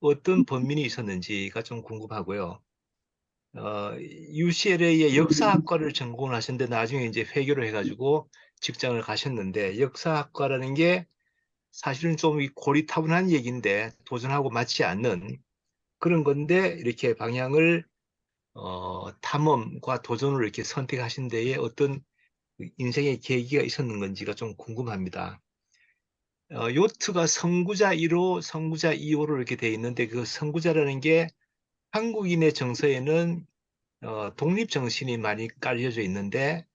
어떤 번민이 있었는지가 좀 궁금하고요. UCLA의 역사학과를 전공을 하셨는데 나중에 이제 회교를 해가지고 직장을 가셨는데 역사학과라는 게 사실은 좀 고리타분한 얘기인데 도전하고 맞지 않는 그런 건데 이렇게 방향을 탐험과 도전을 이렇게 선택하신 데에 어떤 인생의 계기가 있었는 건지가 좀 궁금합니다. 요트가 선구자 1호, 선구자 2호로 이렇게 돼 있는데 그 선구자라는 게 한국인의 정서에는 독립 정신이 많이 깔려져 있는데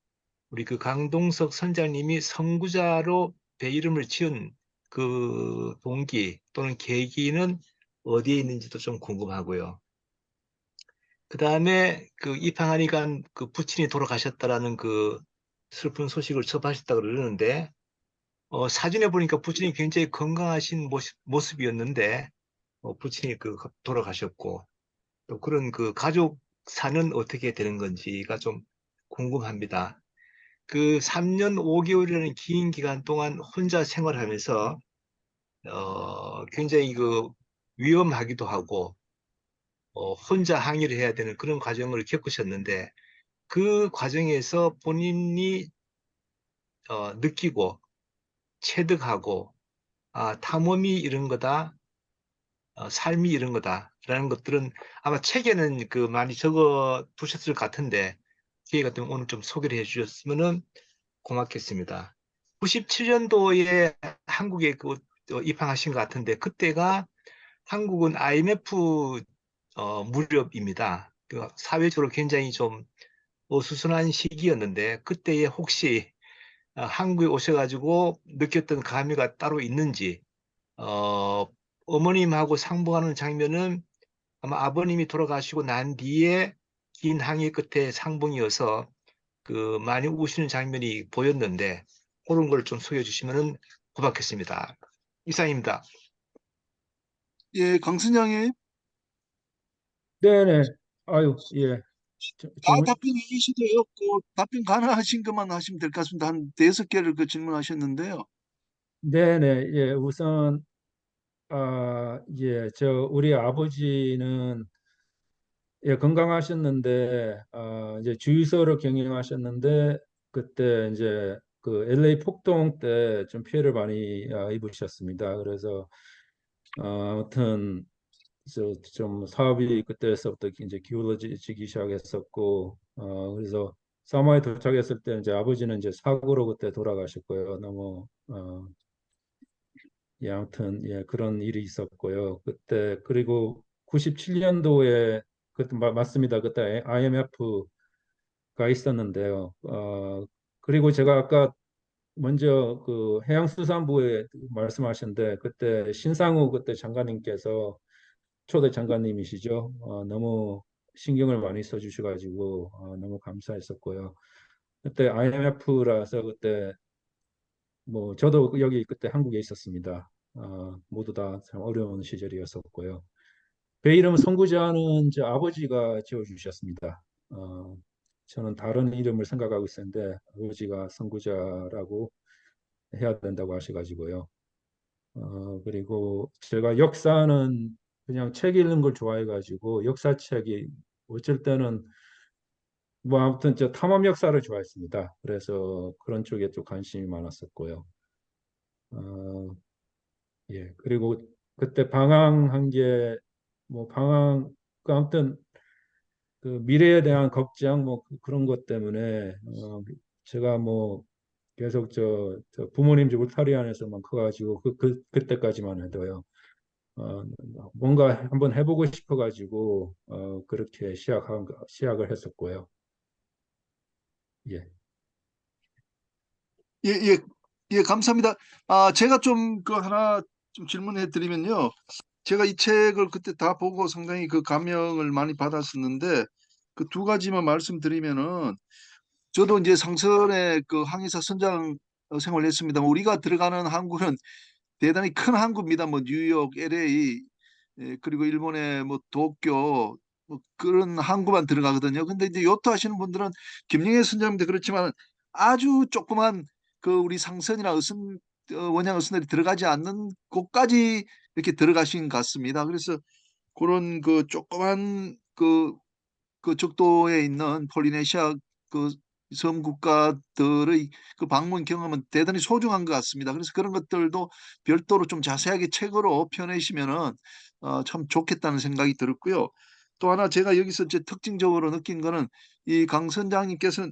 우리 그 강동석 선장님이 선구자로 배 이름을 지은 그 동기 또는 계기는 어디에 있는지도 좀 궁금하고요. 그 다음에 그 입항하니까 그 부친이 돌아가셨다라는 그 슬픈 소식을 접하셨다 그러는데 사진에 보니까 부친이 굉장히 건강하신 모습이었는데 부친이 그 돌아가셨고 또 그런 그 가족 사는 어떻게 되는 건지가 좀 궁금합니다. 그 3년 5개월이라는 긴 기간 동안 혼자 생활하면서 굉장히 그 위험하기도 하고 혼자 항해를 해야 되는 그런 과정을 겪으셨는데 그 과정에서 본인이 느끼고 체득하고 탐험이 이런 거다, 삶이 이런 거다라는 것들은 아마 책에는 그 많이 적어 두셨을 것 같은데 기회가 되면 오늘 좀 소개를 해주셨으면 고맙겠습니다. 97년도에 한국에 그 입항하신 것 같은데 그때가 한국은 IMF 무렵입니다. 그 사회적으로 굉장히 좀 어수선한 시기였는데 그때에 혹시 한국에 오셔가지고 느꼈던 감회가 따로 있는지 어머님하고 상봉하는 장면은 아마 아버님이 돌아가시고 난 뒤에 긴 항해 끝에 상봉이어서 그 많이 우시는 장면이 보였는데 그런 걸 좀 소개해 주시면 고맙겠습니다. 이상입니다. 예, 강선장님. 네네. 아유, 예. 질문, 답변이 이시도요. 그 답변 가능하신 것만 하시면 될 것 같습니다. 한 5개를 그 질문하셨는데요. 네네. 예. 우선, 예. 우리 아버지는 예, 건강하셨는데, 이제 주유소를 경영하셨는데, 그때 이제 그 LA 폭동 때 좀 피해를 많이 입으셨습니다. 그래서, 아무튼, 좀 사업이 그때서부터 이제 기울어지기 시작했었고, 그래서 사모에 도착했을 때 이제 아버지는 이제 사고로 그때 돌아가셨고요. 너무, 예, 아무튼, 예, 그런 일이 있었고요. 그때, 그리고 97년도에, 그때 맞습니다. 그때 IMF가 있었는데요. 그리고 제가 아까 먼저 그 해양수산부에 말씀하셨는데, 그때 신상우 그때 장관님께서 초대 장관님이시죠. 너무 신경을 많이 써주셔가지고, 너무 감사했었고요. 그때 IMF라서 그때 뭐 저도 여기 그때 한국에 있었습니다. 모두 다 참 어려운 시절이었었고요. 배 이름 선구자는 제 아버지가 지어주셨습니다. 저는 다른 이름을 생각하고 있었는데 아버지가 선구자라고 해야 된다고 하셔가지고요. 그리고 제가 역사는 그냥 책 읽는 걸 좋아해가지고 역사책이 어쩔 때는 뭐 아무튼 저 탐험 역사를 좋아했습니다. 그래서 그런 쪽에 또 관심이 많았었고요. 어, 예, 그리고 그때 방황한 게, 뭐, 그 아무튼, 그 미래에 대한 걱정, 뭐, 그런 것 때문에, 제가 뭐, 계속 저 부모님 집 울타리 안에서만 커가지고, 그때까지만 해도요, 어, 뭔가 한번 해보고 싶어가지고, 그렇게 시작을 했었고요. 예. 예, 예, 예, 감사합니다. 제가 좀 그 하나 좀 질문해 드리면요. 제가 이 책을 그때 다 보고 상당히 그 감명을 많이 받았었는데, 그 두 가지만 말씀드리면은 저도 이제 상선의 그 항해사 선장 생활했습니다. 우리가 들어가는 항구는 대단히 큰 항구입니다. 뭐 뉴욕, LA, 그리고 일본의 뭐 도쿄 뭐 그런 항구만 들어가거든요. 근데 이제 요트 하시는 분들은 김영애 선장님도 그렇지만 아주 조그만 그 우리 상선이나 원양 어선들이 들어가지 않는 곳까지 이렇게 들어가신 것 같습니다. 그래서 그런 그 조그만 그 적도에 있는 폴리네시아 그 섬 국가들의 그 방문 경험은 대단히 소중한 것 같습니다. 그래서 그런 것들도 별도로 좀 자세하게 책으로 펴내시면은 참 좋겠다는 생각이 들었고요. 또 하나 제가 여기서 이제 특징적으로 느낀 거는 이 강 선장님께서는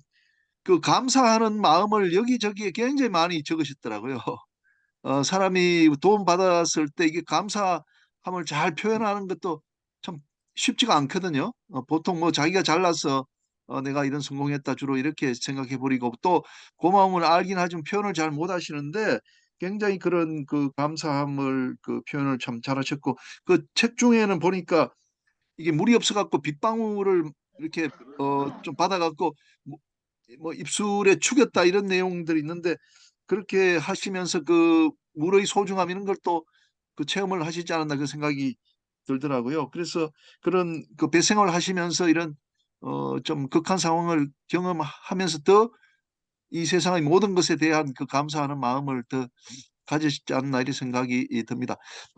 그 감사하는 마음을 여기저기에 굉장히 많이 적으셨더라고요. 사람이 도움 받았을 때 이게 감사함을 잘 표현하는 것도 참 쉽지가 않거든요. 보통 뭐 자기가 잘나서 내가 이런 성공했다 주로 이렇게 생각해 버리고 또 고마움을 알긴 하지만 표현을 잘 못 하시는데 굉장히 그런 그 감사함을 그 표현을 참 잘하셨고 그 책 중에는 보니까 이게 물이 없어갖고 빗방울을 이렇게 좀 받아갖고 뭐, 뭐 입술에 축였다 이런 내용들이 있는데 그렇게 하시면서 그 물의 소중함 이런 걸 또 그 체험을 하시지 않았나 그 생각이 들더라고요. 그래서 그런 그 배생을 하시면서 이런 좀 극한 상황을 경험하면서 더 이 세상의 모든 것에 대한 그 감사하는 마음을 더 가지시지 않나 이런 생각이 듭니다.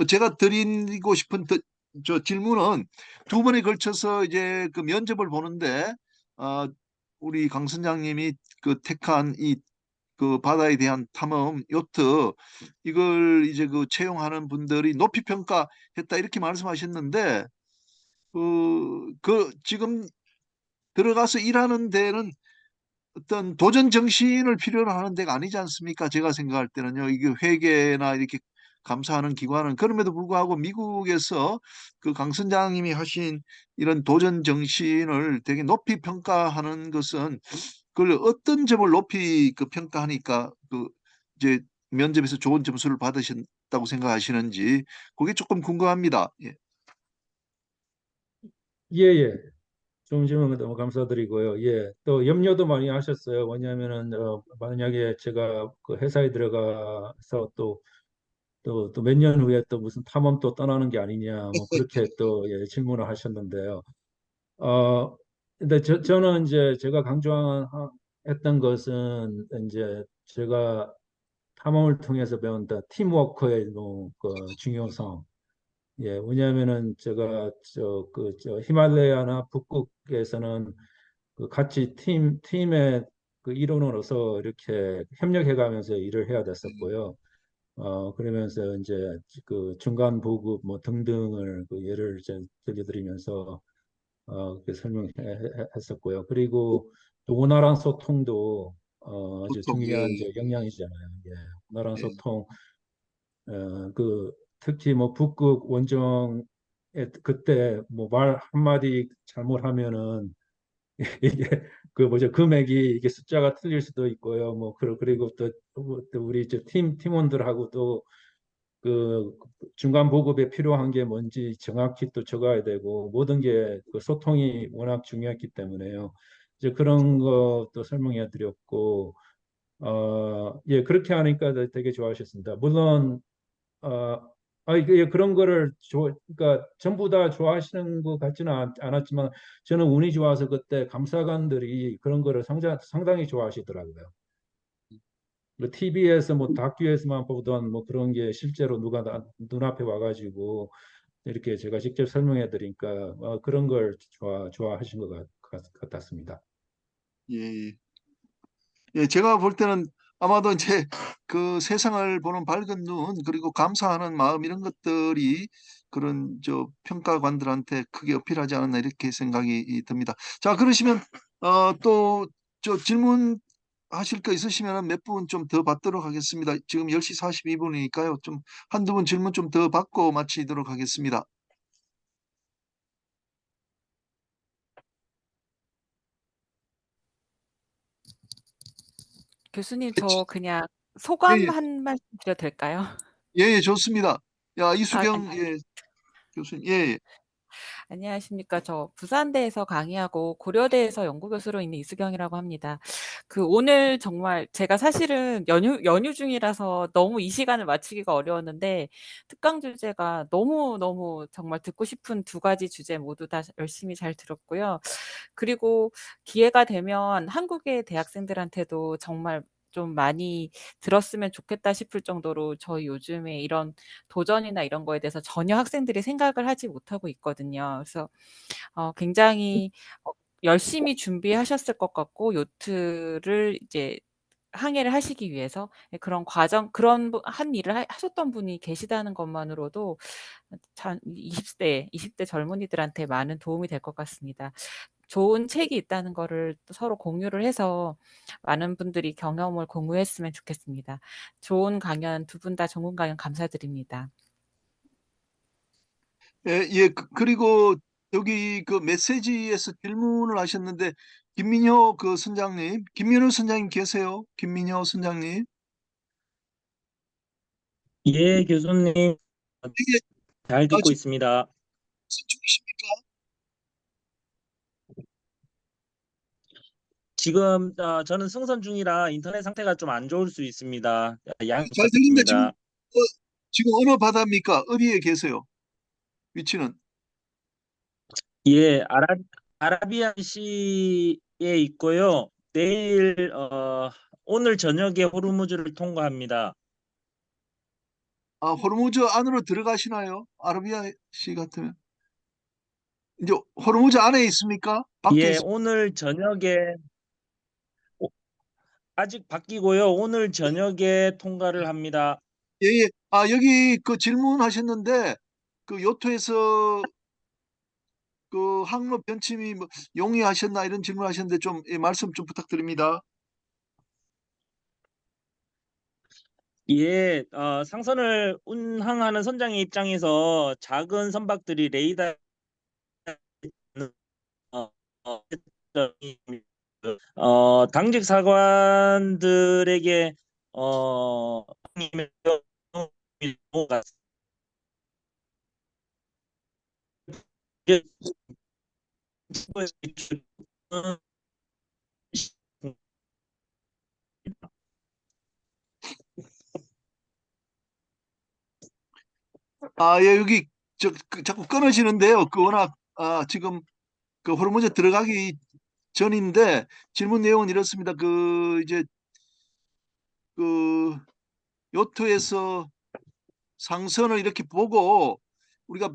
제가 드리고 싶은 저 질문은 두 번에 걸쳐서 이제 그 면접을 보는데 어, 우리 강 선장님이 그 택한 이 그 바다에 대한 탐험 요트 이걸 이제 그 채용하는 분들이 높이 평가했다 이렇게 말씀하셨는데 그 지금 들어가서 일하는 데는 어떤 도전 정신을 필요로 하는 데가 아니지 않습니까? 제가 생각할 때는요. 이게 회계나 이렇게 감사하는 기관은 그럼에도 불구하고 미국에서 그 강 선장님이 하신 이런 도전 정신을 되게 높이 평가하는 것은 그걸 어떤 점을 높이 그 평가하니까 그 이제 면접에서 좋은 점수를 받으셨다고 생각하시는지 그게 조금 궁금합니다. 예. 예, 예. 좋은 질문 너무 감사드리고요. 예, 또 염려도 많이 하셨어요. 왜냐하면은 만약에 제가 그 회사에 들어가서 또 몇 년 후에 또 무슨 탐험 또 떠나는 게 아니냐, 뭐 그렇게 또 예, 질문을 하셨는데요. 근데 저는 이제 제가 강조했던 것은 이제 제가 탐험을 통해서 배운 팀워크의 그 중요성. 예, 왜냐하면은 제가 저 히말라야나 북극에서는 그 같이 팀의 그 일원으로서 이렇게 협력해가면서 일을 해야 됐었고요. 그러면서 이제 그 중간 보급 뭐 등등을 그 예를 이제 들려드리면서 그 설명했었고요. 그리고 또 원활한 소통도 아주 보통 중요한 예, 이제 역량이잖아요. 예, 원활한 예. 소통. 그 특히 뭐 북극 원정에 그때 뭐 말 한마디 잘못하면은 이게 그 뭐죠 금액이 이게 숫자가 틀릴 수도 있고요. 뭐 그리고 또 우리 이제 팀원들하고 또 그 중간 보급에 필요한 게 뭔지 정확히 또 적어야 되고 모든 게 그 소통이 워낙 중요했기 때문에요. 이제 그런 것도 설명해 드렸고 예 그렇게 하니까 되게 좋아하셨습니다. 물론 어, 이게 그런 거를 그러니까 전부 다 좋아하시는 것 같지는 않았지만 저는 운이 좋아서 그때 감사관들이 그런 거를 상당히 좋아하시더라고요. 뭐 TV에서 뭐 다큐에서만 보던 뭐 그런 게 실제로 누가 눈앞에 와가지고 이렇게 제가 직접 설명해 드리니까 그런 걸 좋아하신 것 같았습니다. 예. 예, 제가 볼 때는 아마도 이제 그 세상을 보는 밝은 눈 그리고 감사하는 마음 이런 것들이 그런 저 평가관들한테 크게 어필하지 않았나 이렇게 생각이 듭니다. 자, 그러시면 또 저 질문 하실 거 있으시면 몇 분 좀 더 받도록 하겠습니다. 지금 10시 42분이니까요. 좀 한두 분 질문 좀 더 받고 마치도록 하겠습니다. 교수님, 저 그냥 소감 예, 한 말씀 드려도 될까요? 예, 예, 좋습니다. 야, 아, 이수경 예, 교수님, 예, 예. 안녕하십니까. 저 부산대에서 강의하고 고려대에서 연구교수로 있는 이수경이라고 합니다. 오늘 정말 제가 사실은 연휴 중이라서 너무 이 시간을 맞추기가 어려웠는데 특강 주제가 너무 정말 듣고 싶은 두 가지 주제 모두 다 열심히 잘 들었고요. 그리고 기회가 되면 한국의 대학생들한테도 정말 좀 많이 들었으면 좋겠다 싶을 정도로 저희 요즘에 이런 도전이나 이런 거에 대해서 전혀 학생들이 생각을 하지 못하고 있거든요. 그래서 굉장히 열심히 준비하셨을 것 같고 요트를 이제 항해를 하시기 위해서 그런 과정 그런 한 일을 하셨던 분이 계시다는 것만으로도 참 20대 젊은이들한테 많은 도움이 될 것 같습니다. 좋은 책이 있다는 거를 또 서로 공유를 해서 많은 분들이 경험을 공유했으면 좋겠습니다. 좋은 강연 두 분 다 좋은 강연 감사드립니다. 예, 그리고 여기 그 메시지에서 질문을 하셨는데 김민효 그 선장님, 김민효 선장님 계세요? 김민효 선장님. 예, 교수님 이게 잘 듣고 지금 있습니다. 무슨 중이십니까? 지금 저는 승선 중이라 인터넷 상태가 좀 안 좋을 수 있습니다. 양해 잘 들린다. 부탁드립니다. 지금 어느 바다입니까? 어디에 계세요? 위치는? 예, 아라비아시에 있고요. 내일 오늘 저녁에 호르무즈를 통과합니다. 아, 호르무즈 안으로 들어가시나요? 아라비아시 같으면. 이제 호르무즈 안에 있습니까? 밖에 예, 있습니까? 오늘 저녁에 아직 바뀌고요. 오늘 저녁에 통과를 합니다. 예, 예. 아, 여기 그 질문하셨는데 그 요트에서 그 항로 변침이 뭐 용이하셨나 이런 질문하셨는데 좀 말씀 좀 부탁드립니다. 예, 상선을 운항하는 선장의 입장에서 작은 선박들이 레이더 어, 어, 당직 사관들에게 어, 아, 예, 여기 자꾸 끊어지는데요. 그 워낙 지금 그 호르무즈 들어가기 전인데 질문 내용은 이렇습니다. 그 이제 그 요트에서 상선을 이렇게 보고 우리가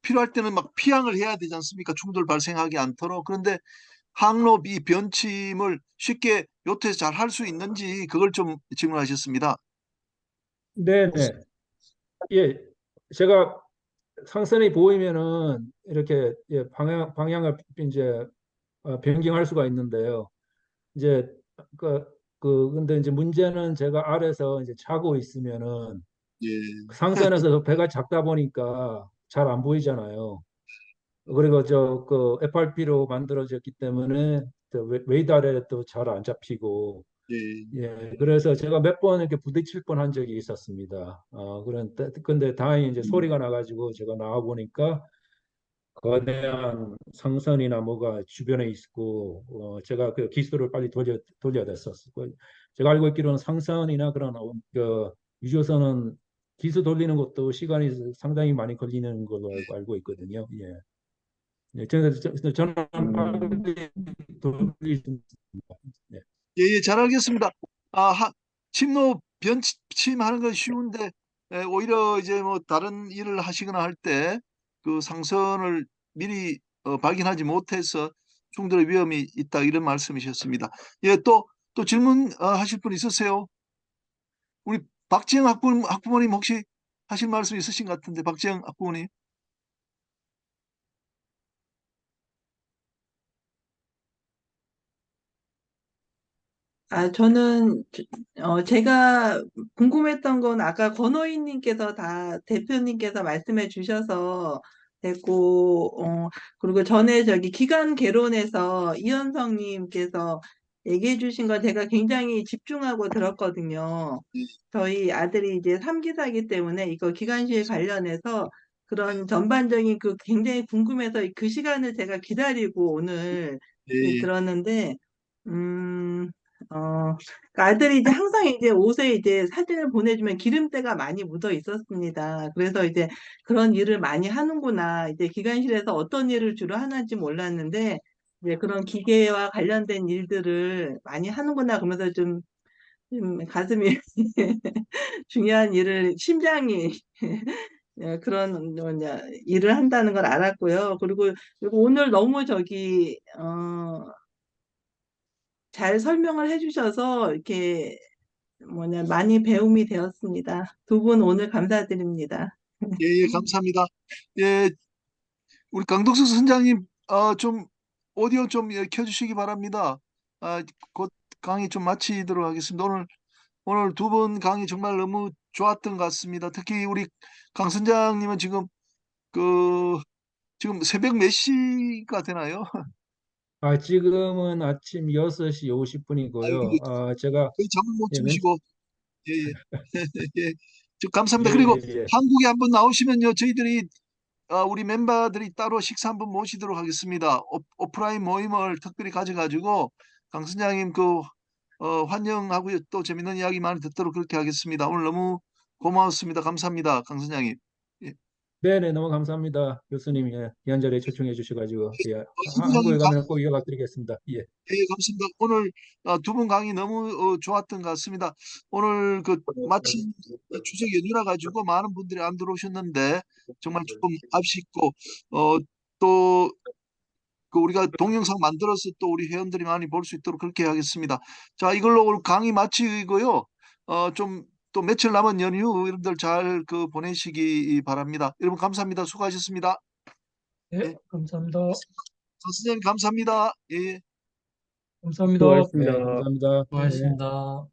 필요할 때는 막 피항을 해야 되지 않습니까? 충돌 발생하기 않도록. 그런데 항로 이 변침을 쉽게 요트에서 잘 할 수 있는지 그걸 좀 질문하셨습니다. 네네. 예, 제가 상선이 보이면은 이렇게 예, 방향을 이제 변경할 수가 있는데요. 이제 근데 이제 문제는 제가 아래서 이제 자고 있으면은 예. 상선에서 배가 작다 보니까 잘 안 보이잖아요. 그리고 그 FRP로 만들어졌기 때문에 또 레이더에도 잘 안 잡히고 예. 예, 그래서 제가 몇 번 이렇게 부딪힐 뻔한 적이 있었습니다. 근데 다행히 이제 소리가 나가지고 제가 나와 보니까 거대한 상선이나 뭐가 주변에 있고, 제가 그 기술을 빨리 돌려댔었고, 제가 알고 있기로는 상선이나 그런 유조선은 기술 돌리는 것도 시간이 상당히 많이 걸리는 걸로 알고 있거든요. 예. 네, 저는 빨리 돌릴 수 있습니다. 네. 예, 예, 잘 알겠습니다. 침로 변침하는 건 쉬운데 오히려 이제 뭐 다른 일을 하시거나 할 때 그 상선을 미리 발견하지 못해서 충돌의 위험이 있다 이런 말씀이셨습니다. 예, 또 질문 하실 분 있으세요? 우리 박지영 학부모님 혹시 하실 말씀 있으신 것 같은데 박지영 학부모님. 저는 제가 궁금했던 건 아까 권호인님께서 대표님께서 말씀해 주셔서 됐고, 그리고 전에 저기 기간 개론에서 이현성님께서 얘기해 주신 거 제가 굉장히 집중하고 들었거든요. 저희 아들이 이제 3기사이기 때문에 이거 기간시에 관련해서 그런 전반적인 그 굉장히 궁금해서 그 시간을 제가 기다리고 오늘 예, 들었는데, 음, 그 아들이 이제 항상 이제 옷에 이제 사진을 보내주면 기름때가 많이 묻어 있었습니다. 그래서 이제 그런 일을 많이 하는구나. 이제 기관실에서 어떤 일을 주로 하는지 몰랐는데, 이제 그런 기계와 관련된 일들을 많이 하는구나. 그러면서 좀 가슴이 중요한 일을, 심장이 그런 뭐냐 일을 한다는 걸 알았고요. 그리고 오늘 너무 잘 설명을 해주셔서 이렇게 뭐냐 많이 배움이 되었습니다. 두 분 오늘 감사드립니다. 예, 예, 감사합니다. 예, 우리 강덕수 선장님, 좀 오디오 좀 켜주시기 바랍니다. 곧 강의 좀 마치도록 하겠습니다. 오늘 두 분 강의 정말 너무 좋았던 것 같습니다. 특히 우리 강 선장님은 지금 새벽 몇 시가 되나요? 지금은 아침 6시 아유, 50분이고요. 제가 거의 잠을 못 예, 주무시고, 예, 예. 예, 감사합니다. 예, 그리고 예. 한국에 한번 나오시면요, 저희들이 우리 멤버들이 따로 식사 한번 모시도록 하겠습니다. 오프라인 모임을 특별히 가져가지고 강 선장님 환영하고요. 또 재밌는 이야기 많이 듣도록 그렇게 하겠습니다. 오늘 너무 고마웠습니다. 감사합니다. 강 선장님. 예. 네네, 너무 감사합니다. 교수님, 예, 귀한 자리에 초청해 주셔가지고, 예, 임 한국에 부장님 가면 꼭 연락드리겠습니다. 예. 예, 감사합니다. 오늘 두 분 강의 너무 좋았던 것 같습니다. 오늘 마침 추석 연휴라 가지고 많은 분들이 안 들어오셨는데 정말 조금 아쉽고 또 우리가 동영상 만들어서 또 우리 회원들이 많이 볼 수 있도록 그렇게 하겠습니다. 자, 이걸로 오늘 강의 마치고요. 좀 또 며칠 남은 연휴 여러분들 잘 보내시기 바랍니다. 여러분 감사합니다. 수고하셨습니다. 네, 예. 감사합니다. 강 선생님 감사합니다. 예. 감사합니다. 네, 감사합니다. 네. 고맙습니다.